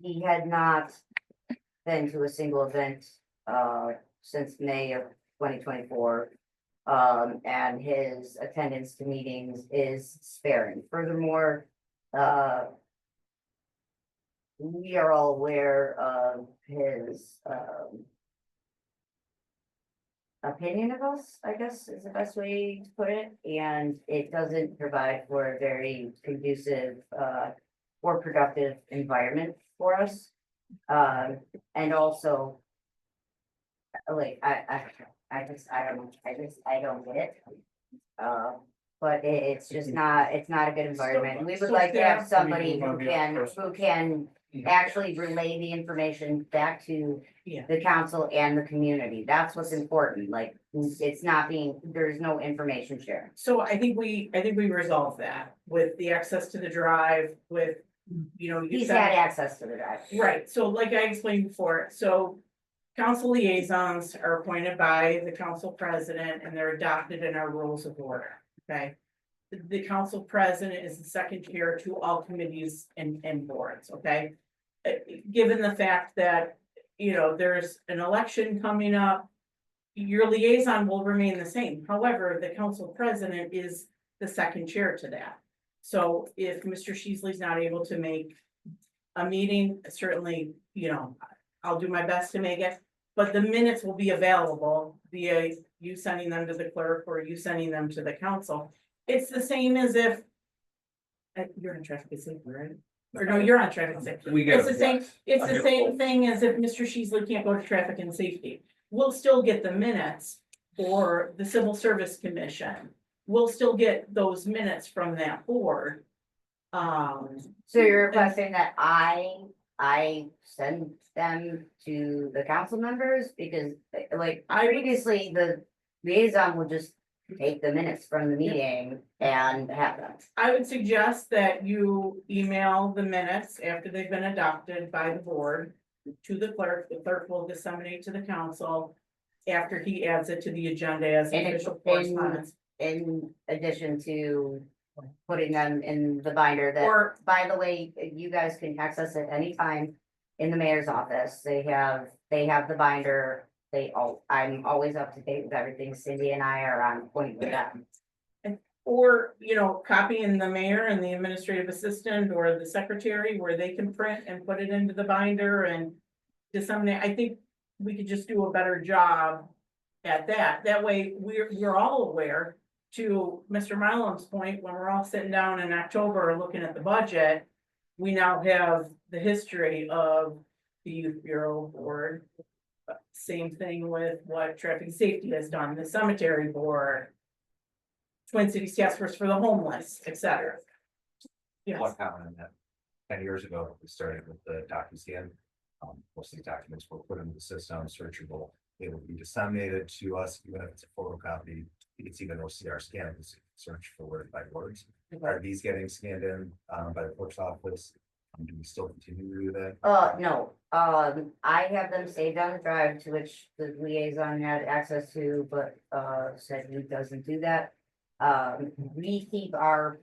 he had not been to a single event, since May of 2024. And his attendance to meetings is sparing. Furthermore, we are all aware of his, opinion of us, I guess is the best way to put it, and it doesn't provide for a very conducive, or productive environment for us. And also, like, I don't get it. But it's just not, it's not a good environment. We would like to have somebody who can actually relay the information back to Yeah. the council and the community. That's what's important. Like, it's not being, there's no information sharing. So I think we resolved that with the access to the drive, with, you know. you He's said- had access to the drive. Right, so like I explained before, so council liaisons are appointed by the council president and they're adopted in our rules of order, okay? The council president is the second chair to all committees and boards, okay? Given the fact that, you know, there's an election coming up, your liaison will remain the same. However, the council president is the second chair to that. So if Mr. Sheasley's not able to make a meeting, certainly, you know, I'll do my best to make it, but the minutes will be available via you sending them to the clerk or you sending them to the council. It's the same as if you're on traffic and safety, right? Or no, you're on traffic and safety. We get It's the it, same, yes. it's I the get same both. thing as if Mr. Sheasley can't go to traffic and safety. We'll still get the minutes for the Civil Service Commission. We'll still get those minutes from that board. So you're requesting that I send them to the council members, because like previously the liaison would just take the minutes from the meeting and have them. I would suggest that you email the minutes after they've been adopted by the board to the clerk will disseminate to the council after he adds it to the agenda as And official in- correspondence. In addition to putting them in the binder that, Or, by the way, you guys can access it anytime in the mayor's office. They have the binder. I'm always up to date with everything. Cindy and I are on point with that. or, you know, copying the mayor and the administrative assistant or the secretary where they can print and put it into the binder and disseminate. I think we could just do a better job at that. That way, we're all aware, to Mr. Milam's point, when we're all sitting down in October looking at the budget, we now have the history of the Youth Bureau Board. Same thing with what Traffic Safety has done, the Cemetery Board, Twin Cities Task Force for the Homeless, et cetera. Yes, One comment on that. 10 years ago, we started with the DocuScan. Most of the documents were put into the system, searchable. They will be disseminated to us, even if it's a photocopy. You can see the OCR scan, search for word by words. Are these getting scanned in by the post office? Do we still continue to do that? No, I have them saved on the drive, to which the liaison had access to, but said he doesn't do that. We keep our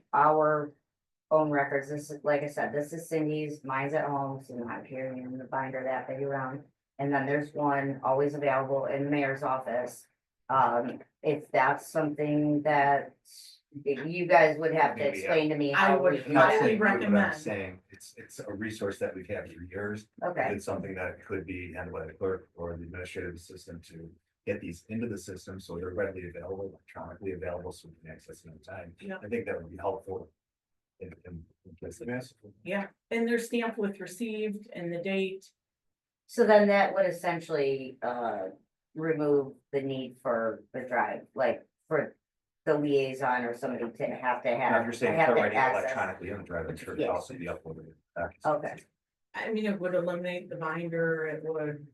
own records. This is, like I said, this is Cindy's, mine's at home, so I'm not carrying in the binder that big around. And then there's one always available in the mayor's office. If that's something that you guys would have to Maybe, explain to me. I how would we can Not highly saying do that. do, but I'm recommend. saying it's a resource that we've had for years. Okay, It's something that could be handled by the clerk or the administrative assistant to get these into the system, so they're readily available, electronically available, so we can access them anytime. Yeah. I think that would be helpful. In case of this. yeah, and they're stamped with received and the date. so then that would essentially remove the need for the drive, like for the liaison or somebody to have to Now, have. if you're saying have put to writing access. electronically on the drive, I'm sure it'd Yes. also be uploaded. Okay, I mean, it would eliminate the binder, it would.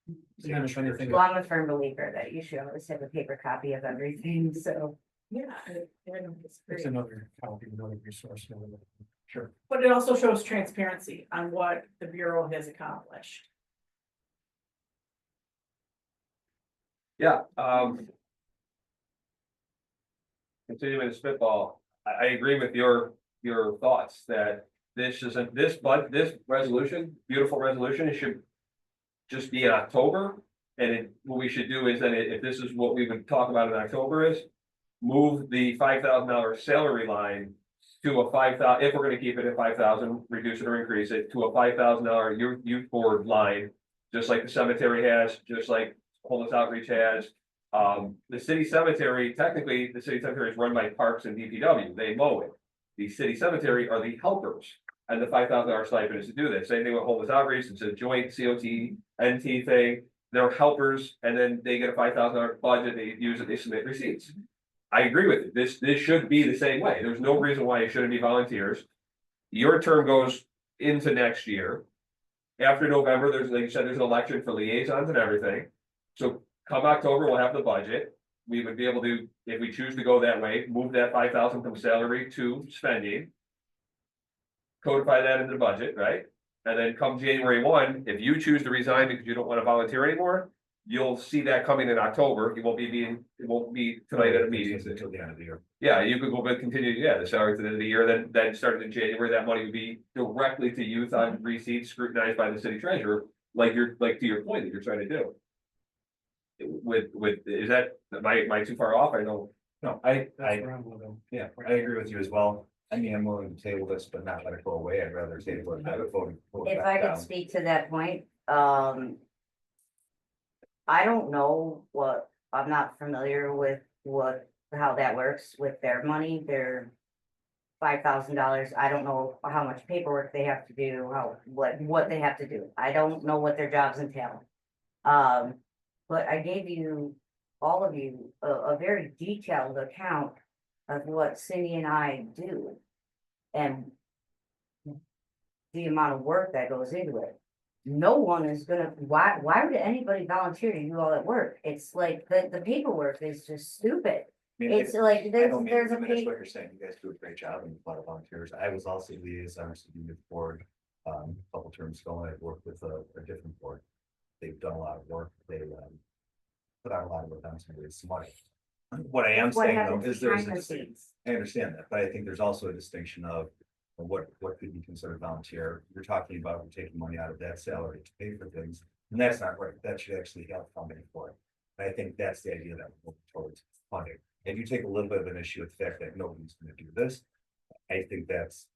And then if anything, well, I'm a firm believer that you should always have a paper copy of everything, so. Yeah, I don't disagree. it's another copy, another resource. Sure. But it also shows transparency on what the Bureau has accomplished. Yeah, continuing to spitball, I agree with your thoughts that this isn't, this resolution, beautiful resolution, it should just be in October And what we should do is then, if this is what we would talk about in October is. Move the $5,000 salary line to a 5,000, if we're gonna keep it at 5,000, reduce it or increase it to a $5,000 youth board line. Just like the cemetery has, just like homeless outreach has. The city cemetery, technically, the city cemetery is run by Parks and DPW, they mow it. The city cemetery are the helpers, and the $5,000 stipend is to do this, same thing with homeless outreach, it's a joint COT, NT thing. They're helpers, and then they get a $5,000 budget, they use it, they submit receipts. I agree with it, this should be the same way, there's no reason why it shouldn't be volunteers. Your term goes into next year. After November, there's, like you said, there's an election for liaisons and everything. So come October, we'll have the budget. We would be able to, if we choose to go that way, move that 5,000 from salary to spending. Codify that into the budget, right? And then come January 1, if you choose to resign because you don't want to volunteer anymore, you'll see that coming in October. It won't be tonight at a meeting. Until the end of the year. Yeah, you could go back, continue, yeah, the salary to the end of the year, then starting in January, that money would be directly to youth on receipts scrutinized by the city treasurer, like to your point that you're trying to do. With, is that, am I too far off? I know. No, That's where I'm living. yeah, I agree with you as well. I mean, I'm willing to table this, but not let it go away. I'd rather table it, have it voted. If I could speak to that point, I don't know what, I'm not familiar with how that works with their money, their $5,000. I don't know how much paperwork they have to do, what they have to do. I don't know what their jobs entail. But I gave you, all of you, a very detailed account of what Cindy and I do. And the amount of work that goes into it. No one is gonna, why would anybody volunteer to do all that work? It's like, the paperwork is just stupid. It's like, there's a That's what page. you're saying. You guys do a great job and a lot of volunteers. I was also liaison to the youth board. A couple terms ago, I worked with a different board. They've done a lot of work. They put out a lot of work on some of this money. What I am What saying though happens is there's behind a the scenes? I understand that, but I think there's also a distinction of what could be considered volunteer. You're talking about taking money out of that salary to pay for things, and that's not right. That should actually help funding for it. And I think that's the idea that we're moving towards funding. If you take a little bit of an issue with the fact that nobody's going to do this, I think that's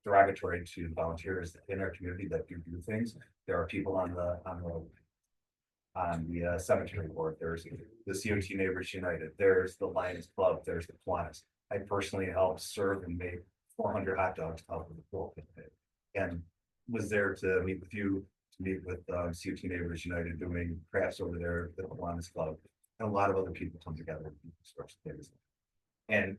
derogatory to volunteers in our community that do things. There are people on the cemetery board, there's the COT Neighbors United, there's the Lions Club, there's the Kiwanis. I personally helped serve and make 400 hot dogs out of the pool. And was there to meet with you, to meet with COT Neighbors United doing crafts over there, the Kiwanis Club. And a lot of other people come together and do sorts of things. And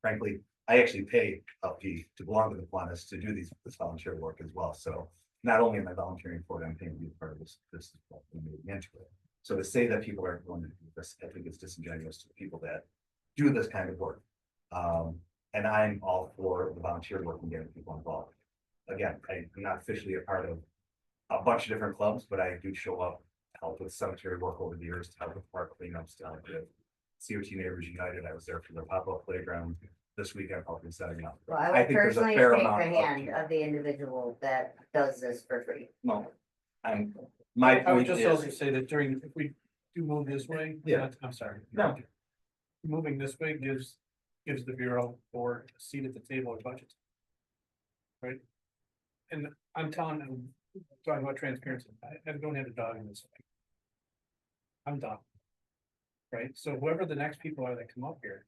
frankly, I actually pay a fee to belong to the Kiwanis to do this volunteer work as well. So not only am I volunteering for it, I'm paying to be a part of this is what we made into it. So to say that people aren't going to do this, I think it's disingenuous to the people that do this kind of work. And I'm all for the volunteer work and getting people involved. Again, I'm not officially a part of a bunch of different clubs, but I do show up to help with cemetery work over the years, to help with park cleanups, to help with COT Neighbors United. I was there for their pop-up playground. This week I'm helping setting up. Well, I I would think there's a personally fair shake the amount of hand of the individual that does this for free. No, my I would point just also is, say that if we do move this way. Yeah. I'm sorry. No. Moving this way gives the Bureau or a seat at the table at budget. Right? And I'm talking about transparency. I don't have a dog in this. I'm done. Right? So whoever the next people are that come up here,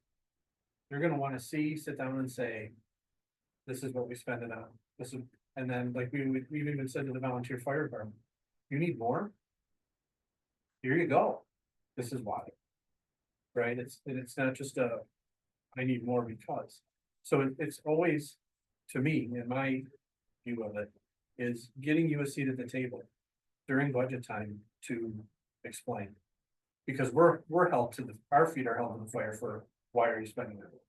they're gonna wanna sit down and say, this is what we spend it on. This is, and then like we've even said to the volunteer fire department, you need more? Here you go. This is why. Right? It's not just I need more because. So it's always, to me, in my view of it, is getting you a seat at the table during budget time to explain. Because we're held to our feet are held to the fire for why are you spending it?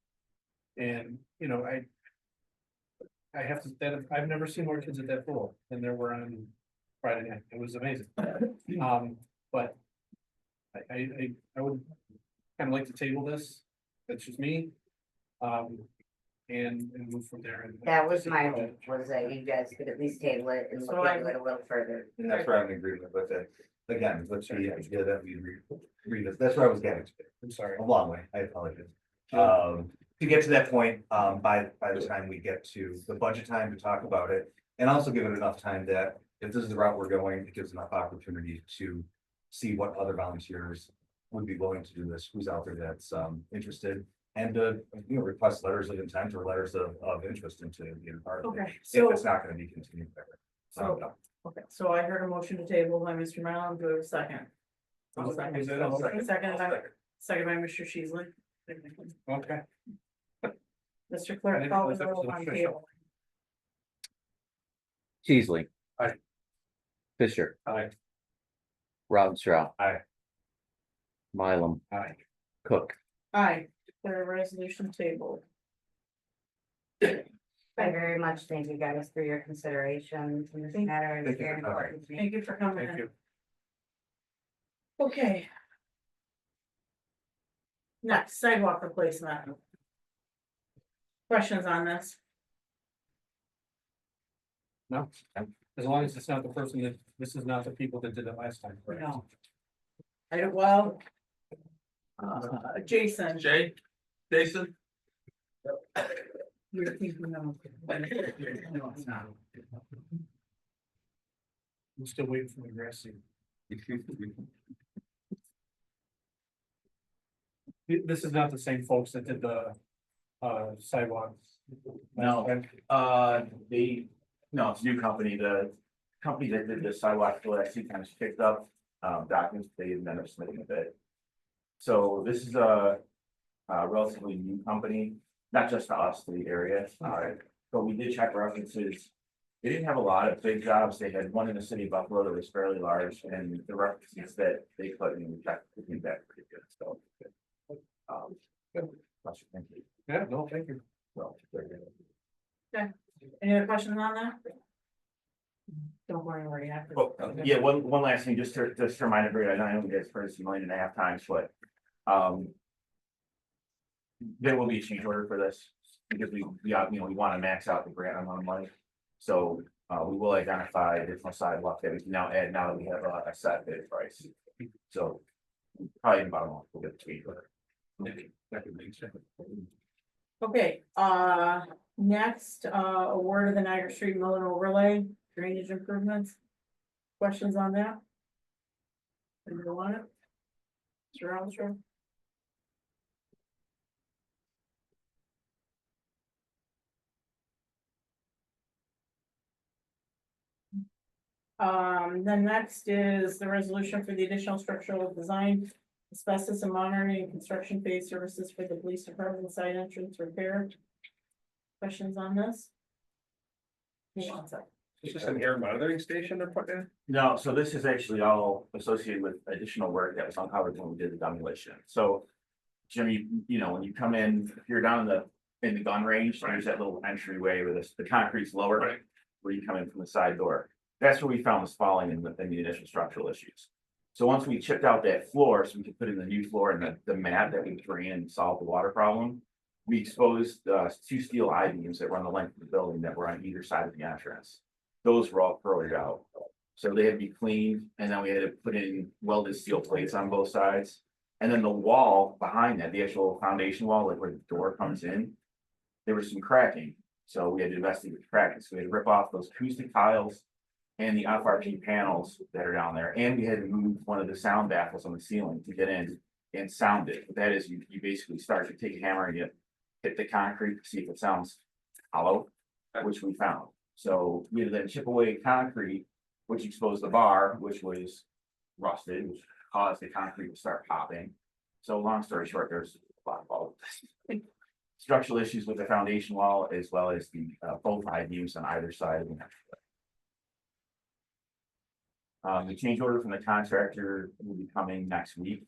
And, you know, I have to, I've never seen more kids at that pool than there were on Friday night. It was amazing. But I would kind of like to table this. That's just me. And move from there. That was my hope, was that you guys could at least table it and look So into it a little further. and that's where I'm in agreement with it. again, let's see, idea that we revisit, that's where I was getting to, I'm sorry. a long way, I apologize. To get to that point, by the time we get to the budget time to talk about it, and also give it enough time that if this is the route we're going, it gives enough opportunity to see what other volunteers would be willing to do this, who's out there that's interested, and request letters of intent or letters of interest into being part of it. Okay, If so, it's not gonna be continued. okay, so I heard a motion to table by Mr. Mellon, do I have a second? I'll Was second. that a motion? Second by Mr. Sheasley. Okay. Mr. Clerk, call the roll on table. Sheasley. Aye. Fisher. Aye. Rautenstrau. Aye. Mylum, Aye. Cook. Aye, declare resolution table. I very much thank you guys for your consideration in this matter. It's Thank you very for coming. important to me. Thank you for coming Thank in. you. Okay. Next, sidewalk replacement. Questions on this? No, as long as it's not the person that, this is not the people that did it last time. correct? No. Well. Jason. Jay, Jason, You're thinking of. No, it's not. I'm still waiting for the grass seed. This is not the same folks that did the sidewalks. No. No, it's a new company, the company that did the sidewalk for last kind of picked up, documents, they didn't end up submitting a bid. So this is a relatively new company, not just to us, to the area, but we did check references. They didn't have a lot of big jobs, they had one in the city of Buffalo that was fairly large, and the references that they put in, we checked, the feedback pretty good, so. Thank you. Yeah, no, thank you. Well, very good. Any other questions on that? Don't worry, where you have to. Oh, yeah, one last thing, just to remind everybody, I know you guys heard this 1.5 times, but. There will be a change order for this, because we want to max out the grant amount of money. So, we will identify additional sidewalk that we can now add, now that we have a set bid price. So, probably in about a month, we'll get the change order. Okay, next, award of the Niagara Street Mill and Overlay drainage improvements. Questions on that? Anybody want it? Mr. Armstrong? Then next is the resolution for the additional structural design, asbestos and monitoring and construction phase services for the police department site entrance repair. Questions on this? Hold on a sec. Is this an air monitoring station they're putting in? No, so this is actually all associated with additional work that was uncovered when we did the demolition. So, Jimmy, when you come in, if you're down in the gun range, there's that little entryway where the concrete's lower, Right. where you come in from the side door. That's where we found was falling in the initial structural issues. So once we chipped out that floor, so we could put in the new floor and the mat that we drain and solve the water problem, we exposed 2 steel I-beams that run the length of the building that were on either side of the entrance. Those were all curled out. So they had to be cleaned, and then we had to put in welded steel plates on both sides. And then the wall behind that, the actual foundation wall, like where the door comes in, there was some cracking. So we had to investigate the cracking. So we had to rip off those acoustic tiles and the FRP panels that are down there. And we had to move one of the sound baffles on the ceiling to get in and sound it. But that is, you basically start to take a hammer and you hit the concrete to see if it sounds hollow, which we found. So we had to then chip away concrete, which exposed the bar, which was rusted, which caused the concrete to start popping. So long story short, there's a lot of all structural issues with the foundation wall, as well as the both I-beams on either side of the the change order from the contractor will be coming next week.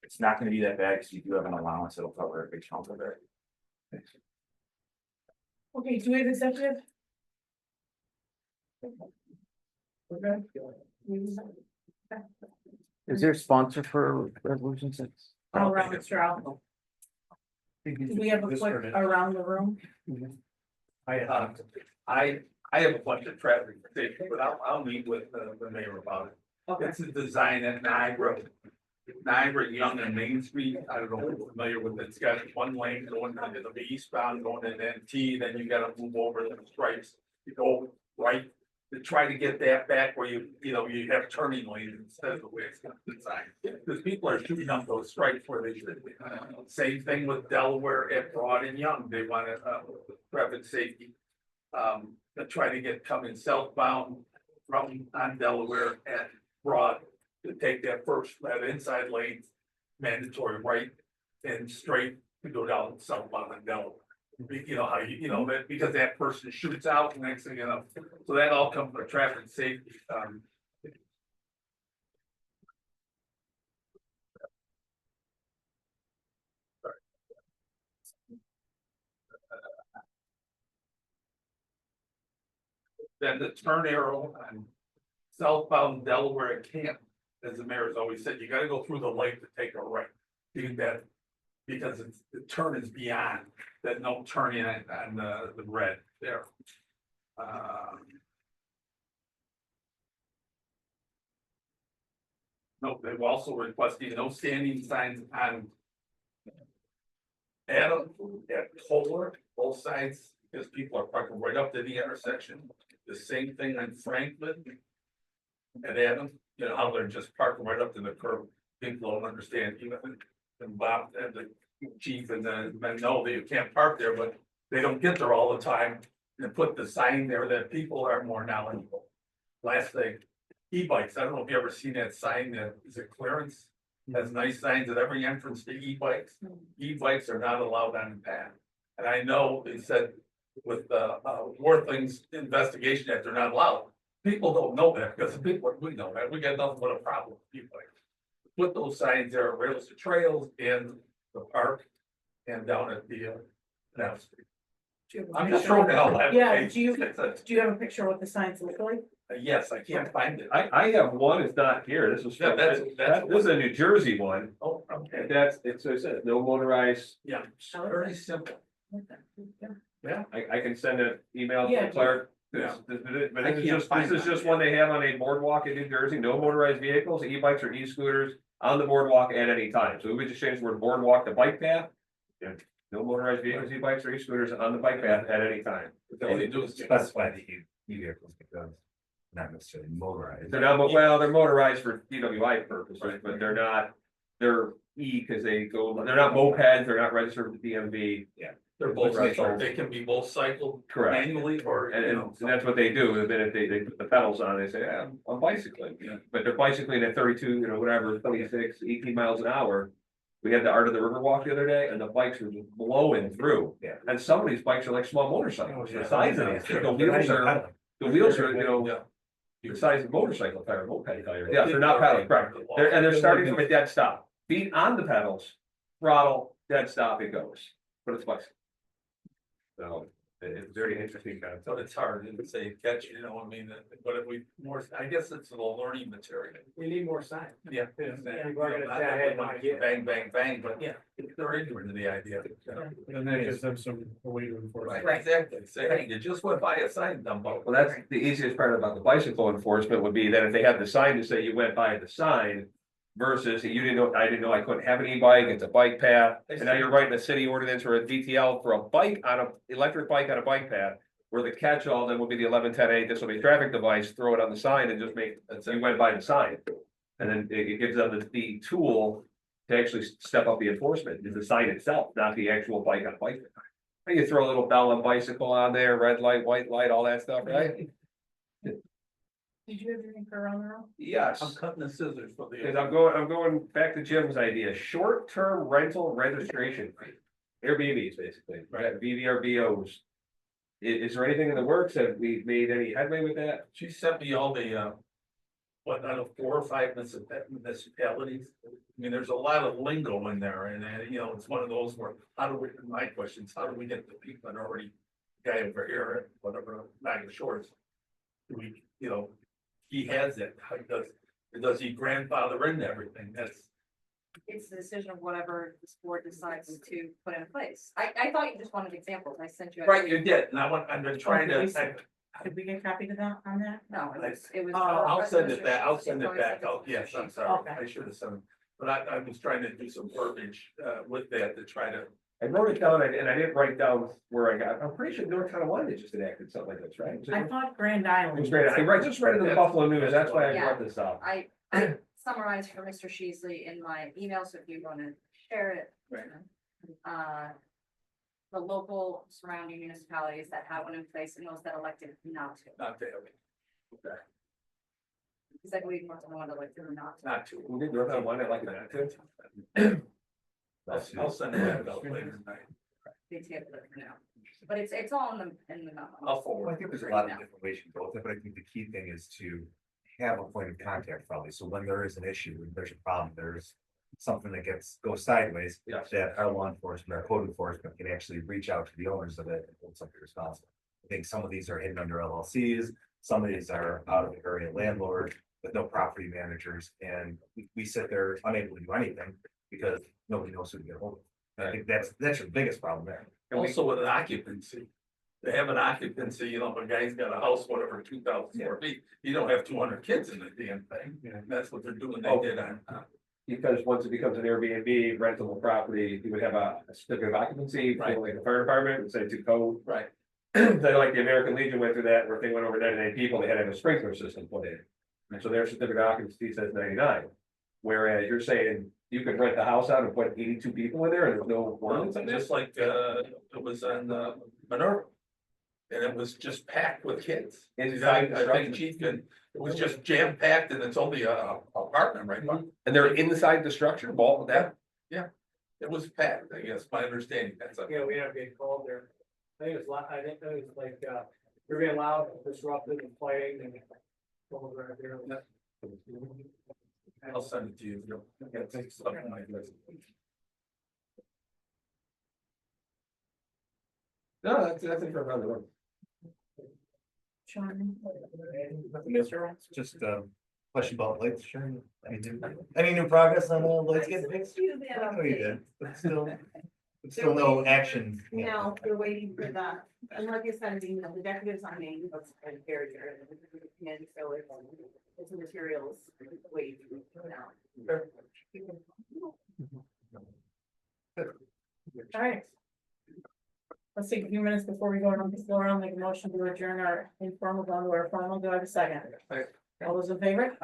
It's not going to be that bad because we do have an allowance that'll cover a big chunk of it. Okay, do we have executive? We're good? Is there a sponsor for resolution 6? Oh, Robert Stroud. Do we have a quick around the room? I have a bunch of traffic, but I'll meet with the mayor about it. Okay. It's a design at Niagara. Niagara, Young and Main Street, I don't know if you're familiar with it, it's got one lane going into the eastbound, going into NT, then you gotta move over the stripes. You go right, to try to get that back where you have turning lanes instead of the way it's designed. Because people are shooting up those stripes where they should be. Same thing with Delaware at Broad and Young, they want traffic safety. To try to get coming southbound from on Delaware at Broad. To take that inside lane, mandatory right and straight to go down southbound on Delaware. You know how that because that person shoots out, the next thing you know, so that all comes from traffic safety. Then the turn arrow on southbound Delaware at Camp, as the mayor's always said, you gotta go through the lake to take a right. Because the turn is beyond, that no turning on the red there. No, they've also requested no standing signs on Adam at Kohler, both sides, because people are parking right up to the intersection. The same thing on Franklin and Adam, you know, how they're just parking right up to the curb. People don't understand, even, and Bob and the chief and the men know that you can't park there, but they don't get there all the time. And put the sign there that people are more knowledgeable. Last thing, e-bikes, I don't know if you ever seen that sign that is a clearance. Has nice signs at every entrance to e-bikes. E-bikes are not allowed on the path. And I know they said with the Worthing's investigation that they're not allowed. People don't know that because the people, we know that, we got nothing but a problem with e-bikes. Put those signs there, rails to trails in the park and down at the now street. I'm just throwing it out. that Yeah, way. do you have a picture of what the signs look like? Yes, I can't find it. I have one, it's not here, this is, Yeah, that's- this is a New Jersey one, Oh, okay, and that's, it says, no motorized. yeah, very simple. I can send an email Yeah. to Clark. Yeah. But I this is can't just, find this is that just yet. one they have on a boardwalk in New Jersey, no motorized vehicles, e-bikes or e-scooters on the boardwalk at any time, so we would just change the word boardwalk to bike path. Yeah, no motorized vehicles, e-bikes or e-scooters on the bike path at any time. All you do is specify the e-vehicles because not necessarily motorized. They're not, well, they're motorized for DWI purposes, but they're not, they're because they go, they're not mopeds, they're not registered with the DMV. They're both, Right. they can be both cycled Correct. manually or, And that's what they do, the minute they put the pedals on, they say, yeah, I'm bicycling, Yeah. but they're bicycling at 32, whatever, 26, 18 miles an hour. We had the Art of the River walk the other day and the bikes were just blowing through. Yeah. And some of these bikes are like small motorcycles, Oh, yeah. the size of these, the wheels are, the size of motorcycle tire, moped tire, yeah, they're not pedaling, correct. They're starting from a dead stop, feet on the pedals, throttle, dead stop, it goes, but it's bicycle. So, it's very interesting concept. So it's hard to say catch, I mean, but if we more, I guess it's the learning material. We need more signs. Yeah. Bang, bang, bang, but yeah, they're ignorant of the idea. And that gives them some way to enforce. it. Right, exactly, say, hey, you just went by a sign, dumbo. Well, that's the easiest part about the bicycle enforcement would be that if they have the sign to say you went by the sign. Versus you didn't know, I didn't know I couldn't have an e-bike, it's a bike path, and now you're writing a city ordinance or a DTL for a bike on a electric bike on a bike path. Where the catch-all then would be the 1110A, this will be a traffic device, throw it on the sign and just make, you went by the sign. And then it gives them the tool to actually step up the enforcement, is the sign itself, not the actual bike on bike. You throw a little bell and bicycle on there, red light, white light, all that stuff, right? Did you have anything for around the room? Yes. I'm cutting the scissors for the. Cause I'm going back to Jim's idea, short-term rental registration fee. Airbnbs, basically, right, VVRBOs. Is there anything in the works? Have we made any headway with that? She sent me all the, out of 4 or 5 municipalities. I mean, there's a lot of lingo in there and, it's one of those where, my questions, how do we get the people that are already, guy over here, whatever, Niagara Shores? Do we, he has it, how does he grandfather in everything? That's, It's the decision of whatever this board decides to put in place. I thought you just wanted examples. I sent you. right, you did, and I'm trying to, Did we get copied of that on that? No, it was. I'll send it back, I'll send it back, yes, I'm sorry, Okay. I should have sent it. But I was trying to do some verbiage, with that to try to, I wrote it down and I didn't write down where I got, I'm pretty sure North Carolina just enacted something like this, right? I thought Grand Island. It was great. Just read it in the Buffalo News. That's why I Yeah. brought this up. I summarized for Mr. Sheasley in my email, so if you wanna share it. Right. The local surrounding municipalities that have one in place and those that elected not to. not to, okay, Because I believe most of them elected not to. not to. We did North Carolina like that too. I'll send that out later tonight. They table it for now. But it's all in the memo. I'll Well, forward. I think there's a lot of different ways you can go with it, but I think the key thing is to have a point of contact probably. So when there is an issue, when there's a problem, there's something that goes sideways. Yes. That our law enforcement, our code enforcement can actually reach out to the owners of it and hold somebody responsible. I think some of these are hidden under LLCs, some of these are out of the area landlords with no property managers, and we sit there unable to do anything because nobody knows who to get hold of. And I think that's your biggest problem there. Also with an occupancy. They have an occupancy, you know, if a guy's got a house, whatever, 2,000 square feet, you don't have 200 kids in the damn thing. Yeah. That's what they're doing, they Oh. did on, Because once it becomes an Airbnb rentable property, you would have a certificate of occupancy, Right. like the fire department, would say to code. right, They like the American Legion went through that, where if they went over 99 people, they had to have a sprinkler system put in. And so their certificate of occupancy says 99. Whereas you're saying you could rent the house out and put 82 people in there and there's no ordinance on this? just like, it was on, Minerva. And it was just packed with kids. Inside I think Chief can, it was just jam packed and it's only a apartment, right? Mark? And they're inside the structure, ball, that, It was packed, I guess, my understanding, that's. Yeah, we have getting called there. I think it was, I think it was like, you're being loud, disruptive and fighting and. I'll send it to you. Yeah, it's something like this. no, that's it for another one. Sean. Just question about lights, Sharon. Any new progress on lights getting fixed? I know you did, but still no action. No, we're waiting for that. And like I said, you know, the decorative signing was kind of barrier. And so it's materials wait now. All right. Let's take a few minutes before we go on the floor. I'll make a motion to adjourn our informal going to our formal. Do I have a second? Aye. All those in favor?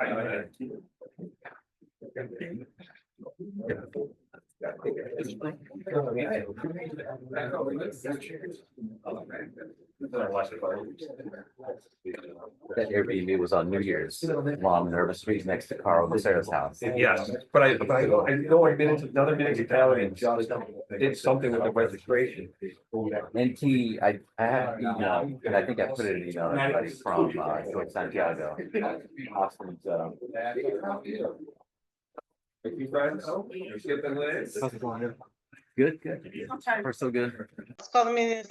That Airbnb was on New Year's, Long Nervous Street next to Carl Becerra's house. Yes, but I know I've been into another municipality and just did something with the registration. I have an email, and I think I put it in an email everybody from, George Santiago. Austin's, Thank you, friends. You're skipping Liz. how's it going? Good, good. We're so good. Let's call the meeting of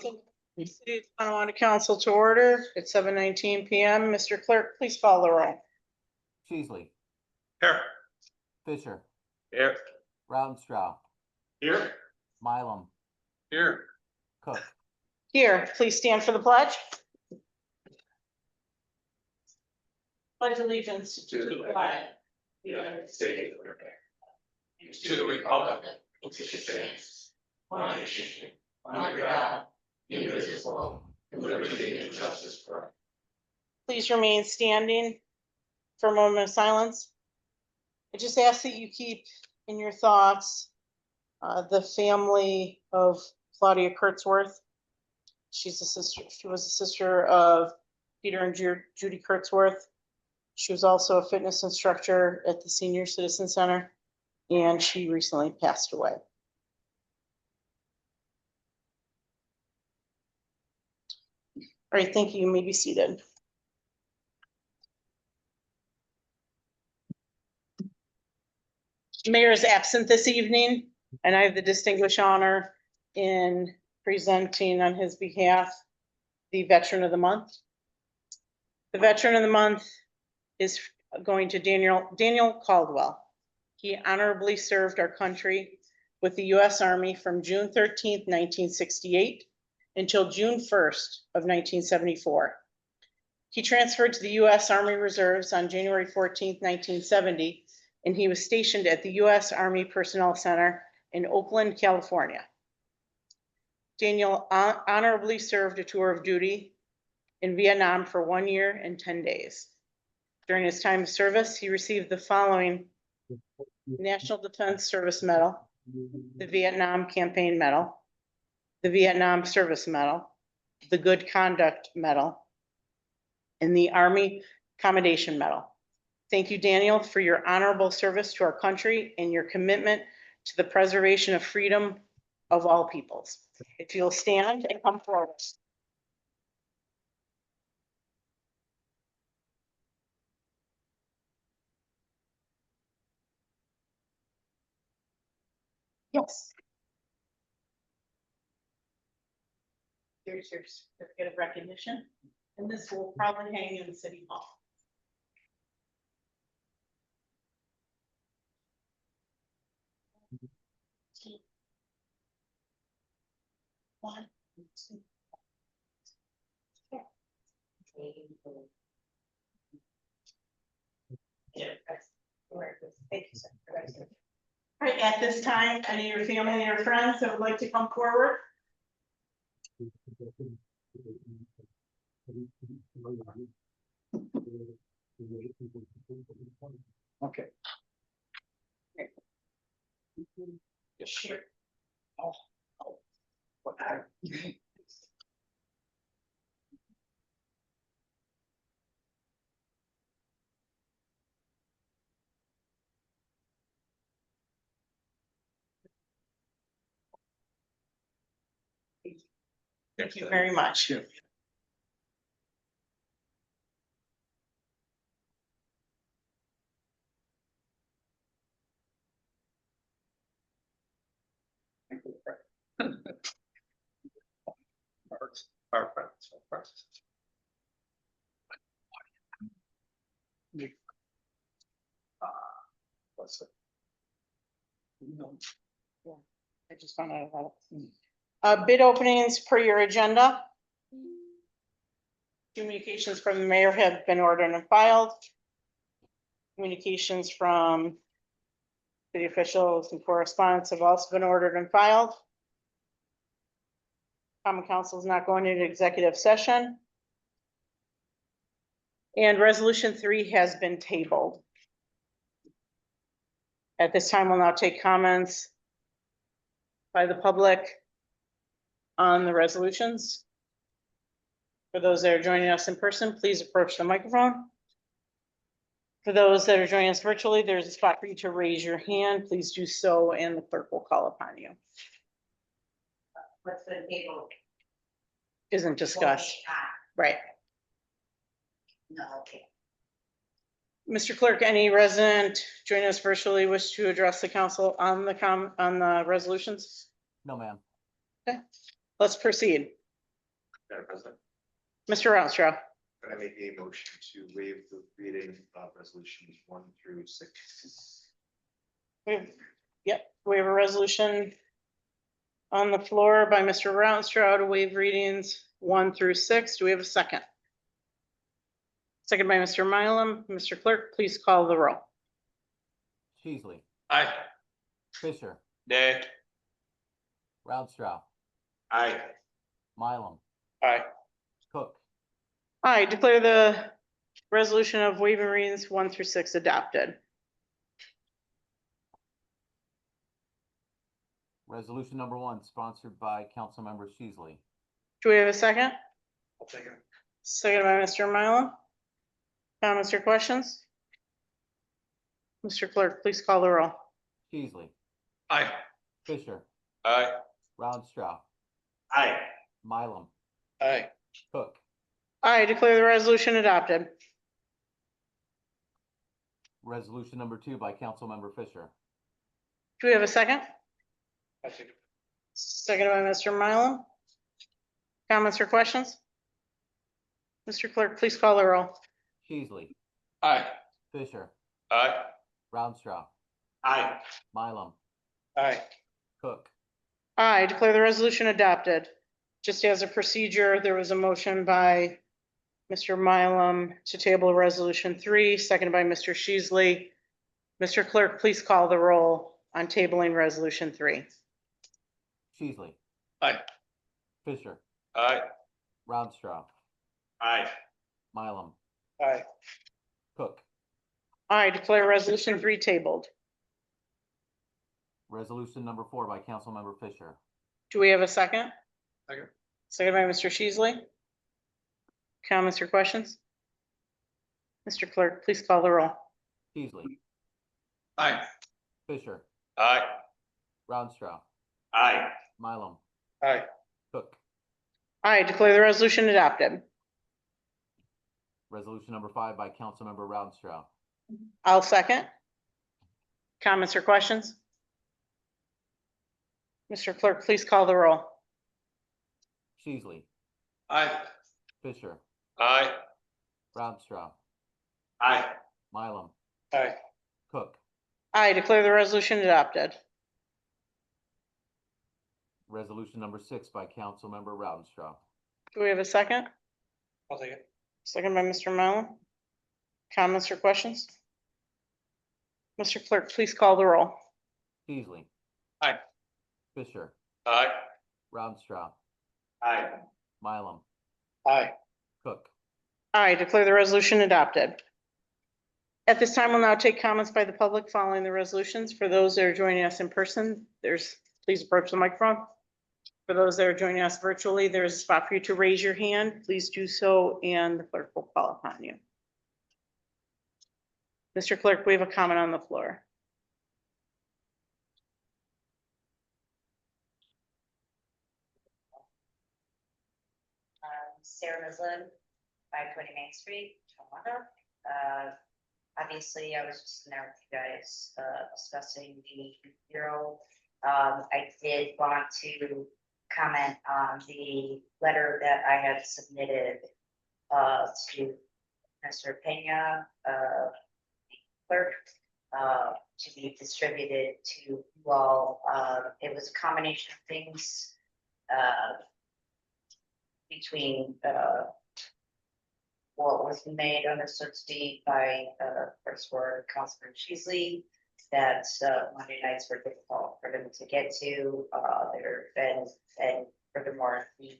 the City of Tonawanda Council to order at 7:19 PM. Mr. Clerk, please follow the roll. Cheesley, Here. Fisher, Here. Rautenstrau, Here. Mylum, Here. Cook. Here, please stand for the pledge. Pledge allegiance to the flag. United States of America. To the republic, which stands, one nation, under God, indivisible, with liberty and justice for all. Please remain standing for a moment of silence. I just ask that you keep in your thoughts the family of Claudia Kurtzworth. She's a sister, she was a sister of Peter and Judy Kurtzworth. She was also a fitness instructor at the Senior Citizen Center, and she recently passed away. All right, thank you. You may be seated. Mayor is absent this evening, and I have the distinguished honor in presenting on his behalf the Veteran of the Month. The Veteran of the Month is going to Daniel Caldwell. He honorably served our country with the U.S. Army from June 13th, 1968 until June 1st of 1974. He transferred to the U.S. Army Reserves on January 14th, 1970, and he was stationed at the U.S. Army Personnel Center in Oakland, California. Daniel honorably served a tour of duty in Vietnam for 1 year and 10 days. During his time of service, he received the following: National Defense Service Medal, the Vietnam Campaign Medal, the Vietnam Service Medal, the Good Conduct Medal, and the Army Commendation Medal. Thank you, Daniel, for your honorable service to our country and your commitment to the preservation of freedom of all peoples. If you'll stand and come forward. Yes. Here's your certificate of recognition, and this will probably hang in City Hall. One, two. Thank you, sir. All right, at this time, any of your family or friends that would like to come forward? Okay. Sure. Thank you very much. What's it? I just found out about it. Bid openings per your agenda. Communications from the mayor have been ordered and filed. Communications from city officials and correspondence have also been ordered and filed. Common Council is not going into executive session. And resolution 3 has been tabled. At this time, we'll now take comments by the public on the resolutions. For those that are joining us in person, please approach the microphone. For those that are joining us virtually, there's a spot for you to raise your hand. Please do so, and the clerk will call upon you. What's the table? Isn't discussed, right? No, okay. Mr. Clerk, any resident joining us virtually wish to address the council on the resolutions? No, ma'am. Okay, let's proceed. Madam President, Mr. Rounstrau. could I make a motion to waive the reading of resolutions 1 through 6? We have a resolution on the floor by Mr. Rounstrau to waive readings 1 through 6. Do we have a second? Second by Mr. Mylum. Mr. Clerk, please call the roll. Sheasley, Aye. Fisher, Nay. Rounstrau, Aye. Mylum, Aye. Cook, I declare the resolution of waiving readings 1 through 6 adopted. resolution number 1, sponsored by Councilmember Sheasley. Do we have a second? I'll take it. Second by Mr. Mylum. Comments or questions? Mr. Clerk, please call the roll. Sheasley, Aye. Fisher, Aye. Rounstrau, Aye. Mylum, Aye. Cook, I declare the resolution adopted. resolution number 2 by Councilmember Fisher. Do we have a second? I take it. Second by Mr. Mylum. Comments or questions? Mr. Clerk, please call the roll. Sheasley, Aye. Fisher, Aye. Rounstrau, Aye. Mylum, Aye. Cook, I declare the resolution adopted. Just as a procedure, there was a motion by Mr. Mylum to table resolution 3, seconded by Mr. Sheasley. Mr. Clerk, please call the roll on tabling resolution 3. Sheasley. Aye. Fisher, Aye. Roundstraw, Aye. Mylum, Aye. Cook. I declare resolution 3 tabled. Resolution number 4 by Councilmember Fisher. Do we have a second? Second. Second by Mr. Sheasley. Comments or questions? Mr. Clerk, please call the roll. Sheasley, Aye. Fisher, Aye. Roundstraw, Aye. Mylum, Aye. Cook. I declare the resolution adopted. Resolution number 5 by Councilmember Roundstraw. I'll second. Comments or questions? Mr. Clerk, please call the roll. Sheasley, Aye. Fisher, Aye. Roundstraw, Aye. Mylum, Aye. Cook. I declare the resolution adopted. Resolution number 6 by Councilmember Roundstraw. Do we have a second? I'll take it. Second by Mr. Mylum. Comments or questions? Mr. Clerk, please call the roll. Sheasley. Aye. Fisher, Aye. Roundstraw, Aye. Mylum, Aye. Cook. I declare the resolution adopted. At this time, we'll now take comments by the public following the resolutions. For those that are joining us in person, please approach the microphone. For those that are joining us virtually, there's a spot for you to raise your hand. Please do so, and the clerk will call upon you. Mr. Clerk, we have a comment on the floor. Sarah Muslin, 520 Main Street, Tonawanda. Obviously, I was just in there with you guys, discussing the bureau. I did want to comment on the letter that I had submitted, to Mr. Pena, clerk, to be distributed to you all. It was a combination of things, between what was made understood to be by first word Councilman Sheasley, that Monday nights were difficult for them to get to. And furthermore, he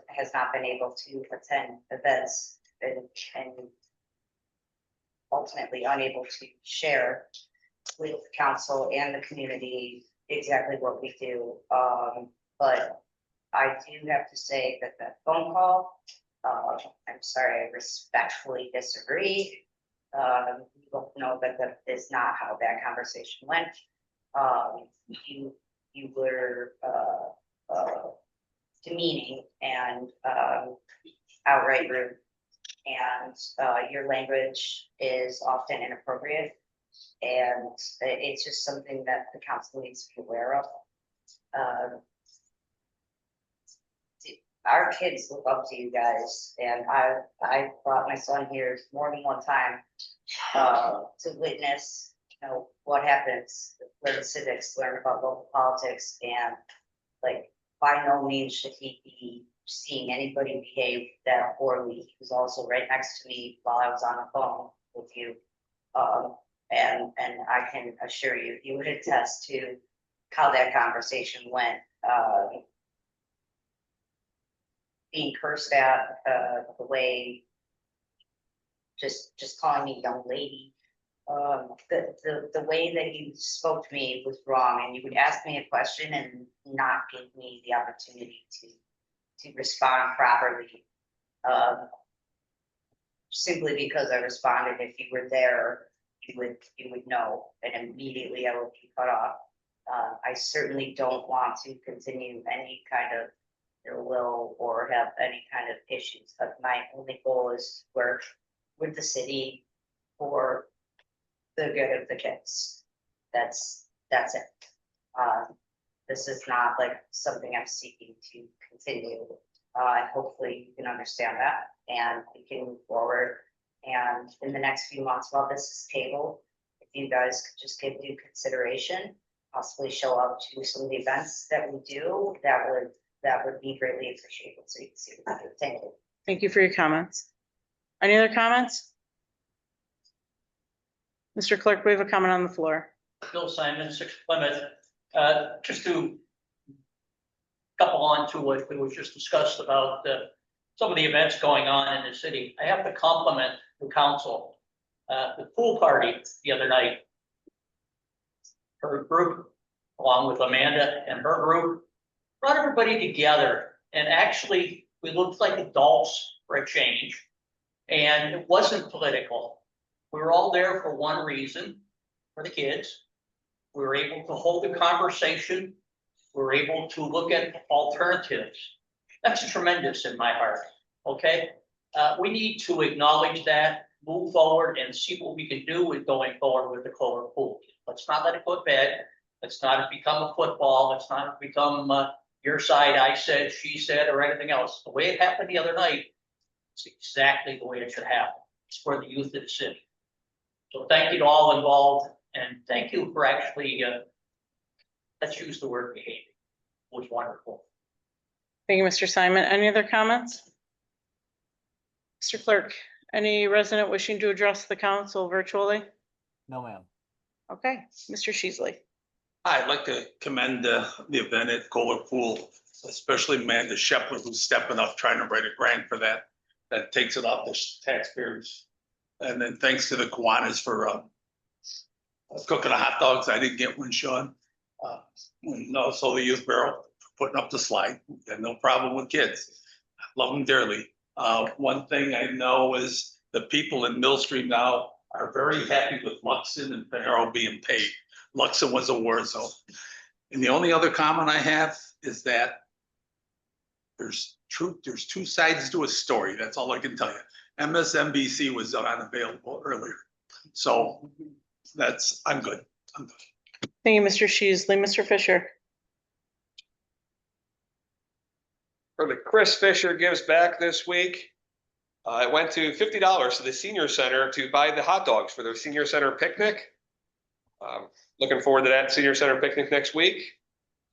has not been able to attend events and ultimately unable to share with the council and the community exactly what we do. But I do have to say that that phone call, I'm sorry, I respectfully disagree. You both know that that is not how that conversation went. You were demeaning and outright rude, and your language is often inappropriate, and it's just something that the council needs to be aware of. Our kids look up to you guys, and I brought my son here more than one time to witness, you know, what happens, learn civics, learn about local politics, and like by no means should he be seeing anybody behave that poorly. He was also right next to me while I was on the phone with you, and I can assure you, he would attest to how that conversation went. Being cursed at, the way, just calling me young lady. The way that you spoke to me was wrong, and you would ask me a question and not give me the opportunity to respond properly. Simply because I responded, if you were there, you would know, and immediately I would be cut off. I certainly don't want to continue any kind of ill will or have any kind of issues, but my only goal is to work with the city for the good of the kids. That's it. This is not like something I'm seeking to continue. Hopefully you can understand that and we can move forward. And in the next few months while this is tabled, if you guys could just give due consideration, possibly show up to some of the events that we do, that would be greatly appreciated. So you can see what we do. Thank you. Thank you for your comments. Any other comments? Mr. Clerk, we have a comment on the floor. Bill Simon, 6 Plymouth. Just to couple on to what was just discussed about some of the events going on in the city. I have to compliment the council. The pool party the other night. Her group, along with Amanda and her group, brought everybody together. And actually, we looked like adults for a change. And it wasn't political. We were all there for one reason, for the kids. We were able to hold a conversation. We were able to look at alternatives. That's tremendous in my heart, okay? We need to acknowledge that, move forward and see what we can do with going forward with the Clover Pool. Let's not let it go to bed. Let's not become a football. Let's not become your side, I said, she said, or anything else. The way it happened the other night, it's exactly the way it should happen. It's for the youth of the city. So thank you to all involved, and thank you for actually, let's use the word behavior. It was wonderful. Thank you, Mr. Simon. Any other comments? Mr. Clerk, any resident wishing to address the council virtually? No, ma'am. Okay, Mr. Sheasley. I'd like to commend the event at Kohler Pool, especially Amanda Shepler, who's stepping up, trying to write a grant for that. That takes it off the taxpayers. And then thanks to the Kiwanis for cooking the hot dogs. I didn't get one, Sean. And also the Youth Bureau for putting up the slide. Got no problem with kids. Love them dearly. One thing I know is the people in Millstream now are very happy with Luxon and Panero being paid. Luxon was a war zone. And the only other comment I have is that there's two sides to a story. That's all I can tell you. MSNBC was unavailable earlier. So I'm good. I'm good. Thank you, Mr. Sheasley. Mr. Fisher. For the Chris Fisher Gives Back this week, I went to $50 to the senior center to buy the hot dogs for their senior center picnic. Looking forward to that senior center picnic next week.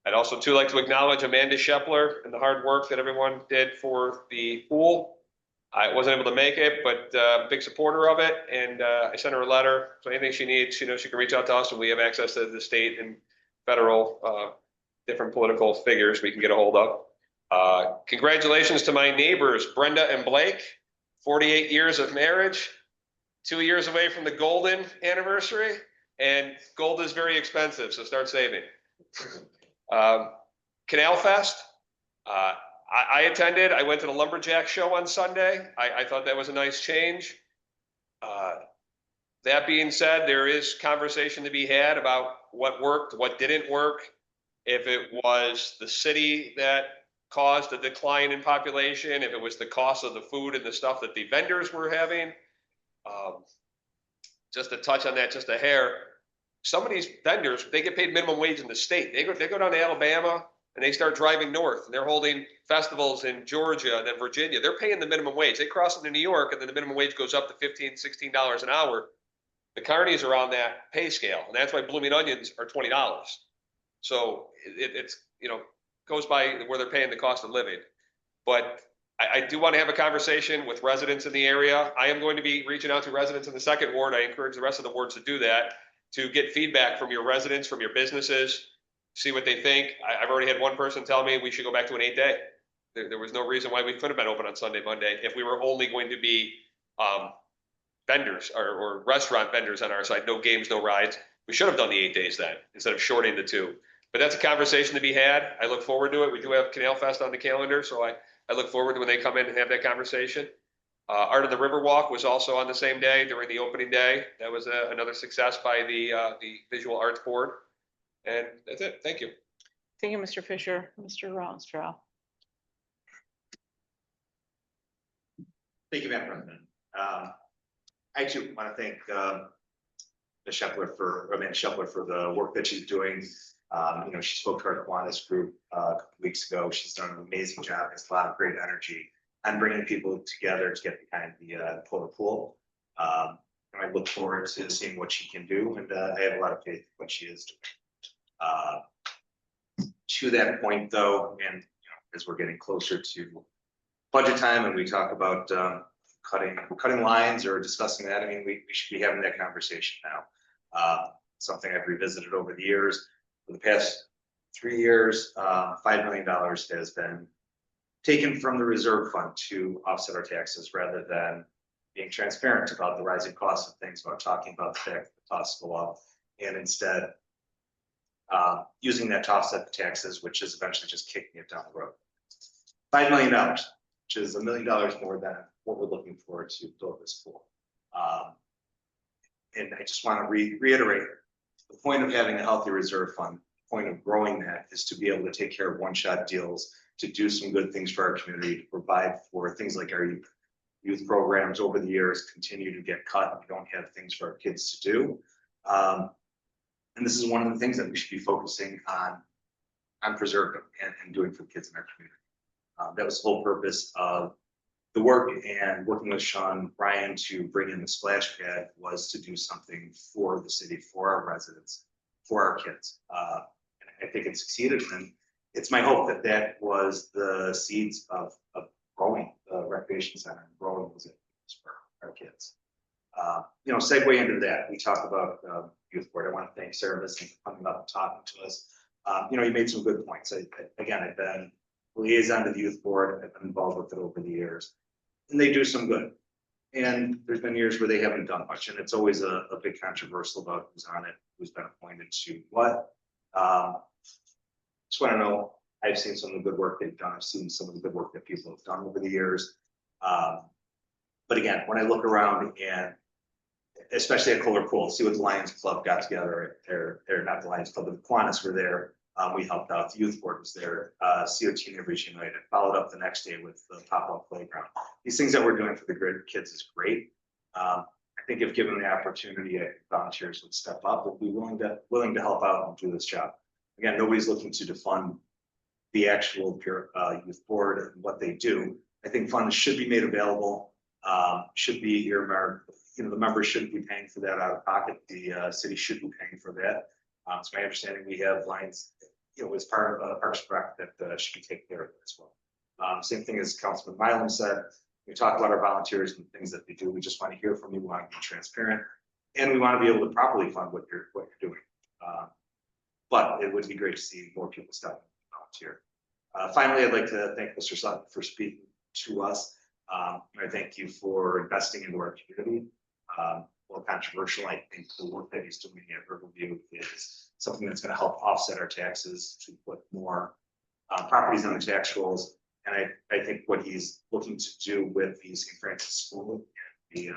I'd also too like to acknowledge Amanda Shepler and the hard work that everyone did for the pool. I wasn't able to make it, but big supporter of it. And I sent her a letter. So anything she needs, she knows she can reach out to us, and we have access to the state and federal different political figures we can get a hold of. Congratulations to my neighbors, Brenda and Blake, 48 years of marriage, 2 years away from the golden anniversary, and gold is very expensive, so start saving. Canal Fest, I attended. I went to the Lumberjack show on Sunday. I thought that was a nice change. That being said, there is conversation to be had about what worked, what didn't work. If it was the city that caused a decline in population, if it was the cost of the food and the stuff that the vendors were having. Just to touch on that, just a hair. Some of these vendors, they get paid minimum wage in the state. They go down to Alabama and they start driving north, and they're holding festivals in Georgia and then Virginia. They're paying the minimum wage. They cross into New York, and then the minimum wage goes up to $15, $16 an hour. The carnies are on that pay scale, and that's why blooming onions are $20. So it's goes by where they're paying the cost of living. But I do want to have a conversation with residents in the area. I am going to be reaching out to residents in the second ward. I encourage the rest of the wards to do that, to get feedback from your residents, from your businesses, see what they think. I've already had one person tell me we should go back to an 8-day. There was no reason why we couldn't have been open on Sunday, Monday, if we were only going to be vendors or restaurant vendors on our side. No games, no rides. We should have done the 8 days then, instead of shorting the 2. But that's a conversation to be had. I look forward to it. We do have Canal Fest on the calendar, so I look forward to when they come in and have that conversation. Art of the Riverwalk was also on the same day during the opening day. That was another success by the Visual Arts Board. And that's it. Thank you. Thank you, Mr. Fisher. Mr. Ronstrow. Thank you, Madam President. I too want to thank Amanda Shepler for the work that she's doing. She spoke to our Kiwanis group a couple weeks ago. She's done an amazing job. It's a lot of great energy and bringing people together to get behind the Kohler Pool. And I look forward to seeing what she can do, and I have a lot of faith in what she is doing. To that point, though, and as we're getting closer to budget time and we talk about, cutting lines or discussing that, I mean, we should be having that conversation now. Something I've revisited over the years. For the past 3 years, $5 million has been taken from the reserve fund to offset our taxes rather than being transparent about the rising costs of things, about talking about the fact that the costs go up, and instead using that to offset the taxes, which is eventually just kicking it down the road. $5 million, which is $1 million more than what we're looking for to build this pool. And I just want to reiterate, the point of having a healthy reserve fund, the point of growing that is to be able to take care of one-shot deals, to do some good things for our community, to provide for things like our youth programs over the years continue to get cut. We don't have things for our kids to do. And this is one of the things that we should be focusing on preserving and doing for the kids in our community. That was the whole purpose of the work and working with Sean Ryan to bring in the splash pad, was to do something for the city, for our residents, for our kids. And I think it succeeded, and it's my hope that that was the seeds of growing the recreation center and growing those activities for our kids. Segue into that, we talk about youth board. I want to thank Sarah Missing for coming up and talking to us. You made some good points. Again, I've been liaison to the youth board. I've been involved with it over the years, and they do some good. And there's been years where they haven't done much, and it's always a big controversial about who's on it, who's been appointed to what. Just want to know, I've seen some of the good work they've done. I've seen some of the good work that people have done over the years. But again, when I look around and especially at Kohler Pool, see what the Lions Club got together. They're not the Lions Club, but the Kiwanis were there. We helped out. The youth board was there. COT Neighborhood United followed up the next day with the pop-up playground. These things that we're doing for the grid kids is great. I think if given the opportunity, volunteers would step up, would be willing to help out and do this job. Again, nobody's looking to defund the actual youth board and what they do. I think funds should be made available, should be earmarked. The members shouldn't be paying for that out of pocket. The city should be paying for that. It's my understanding we have lines, as part of Parks and Rec that should be taken care of as well. Same thing as Councilman Milam said. We talk about our volunteers and things that they do. We just want to hear from you. We want to be transparent, and we want to be able to properly fund what you're doing. But it would be great to see more people step in and volunteer. Finally, I'd like to thank Mr. Sutton for speaking to us. I thank you for investing into our community. Well, controversial, I think the work that he's doing at Riverview is something that's going to help offset our taxes, to put more properties on the tax rolls. And I think what he's looking to do with the St. Francis School, the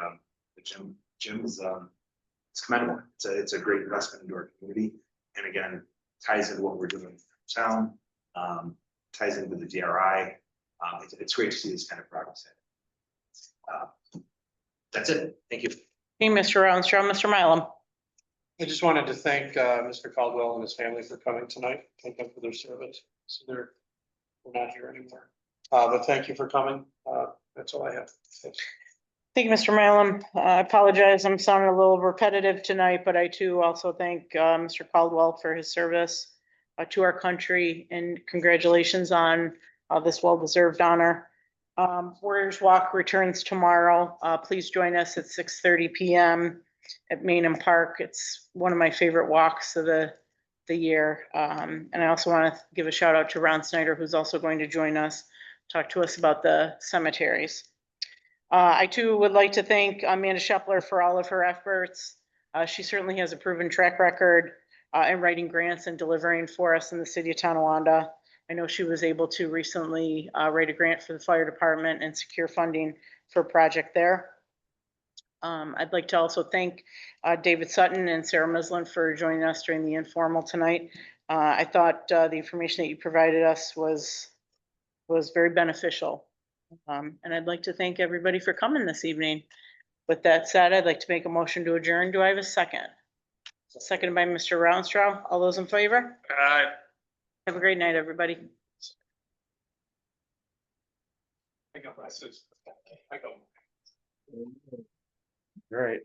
gym is it's commendable. It's a great investment into our community, and again, ties into what we're doing in town, ties into the DRI. It's great to see this kind of progress. That's it. Thank you. Hey, Mr. Armstrong, Mr. Milam. I just wanted to thank Mr. Caldwell and his family for coming tonight. Thank them for their service. So we're not here anymore. But thank you for coming. That's all I have. Thanks. Thank you, Mr. Milam. I apologize, I'm sounding a little repetitive tonight, but I too also thank Mr. Caldwell for his service to our country, and congratulations on this well-deserved honor. Warriors Walk returns tomorrow. Please join us at 6:30 p.m. at Maynham Park. It's one of my favorite walks of the year. And I also want to give a shout out to Ron Snyder, who's also going to join us, talk to us about the cemeteries. I too would like to thank Amanda Shepler for all of her efforts. She certainly has a proven track record in writing grants and delivering for us in the city of Tonawanda. I know she was able to recently write a grant for the fire department and secure funding for a project there. I'd like to also thank David Sutton and Sarah Mislin for joining us during the informal tonight. I thought the information that you provided us was very beneficial. And I'd like to thank everybody for coming this evening. With that said, I'd like to make a motion to adjourn. Do I have a second? Seconded by Mr. Rounstraw. All those in favor? Aye. Have a great night, everybody. I got my sister. I go. All right.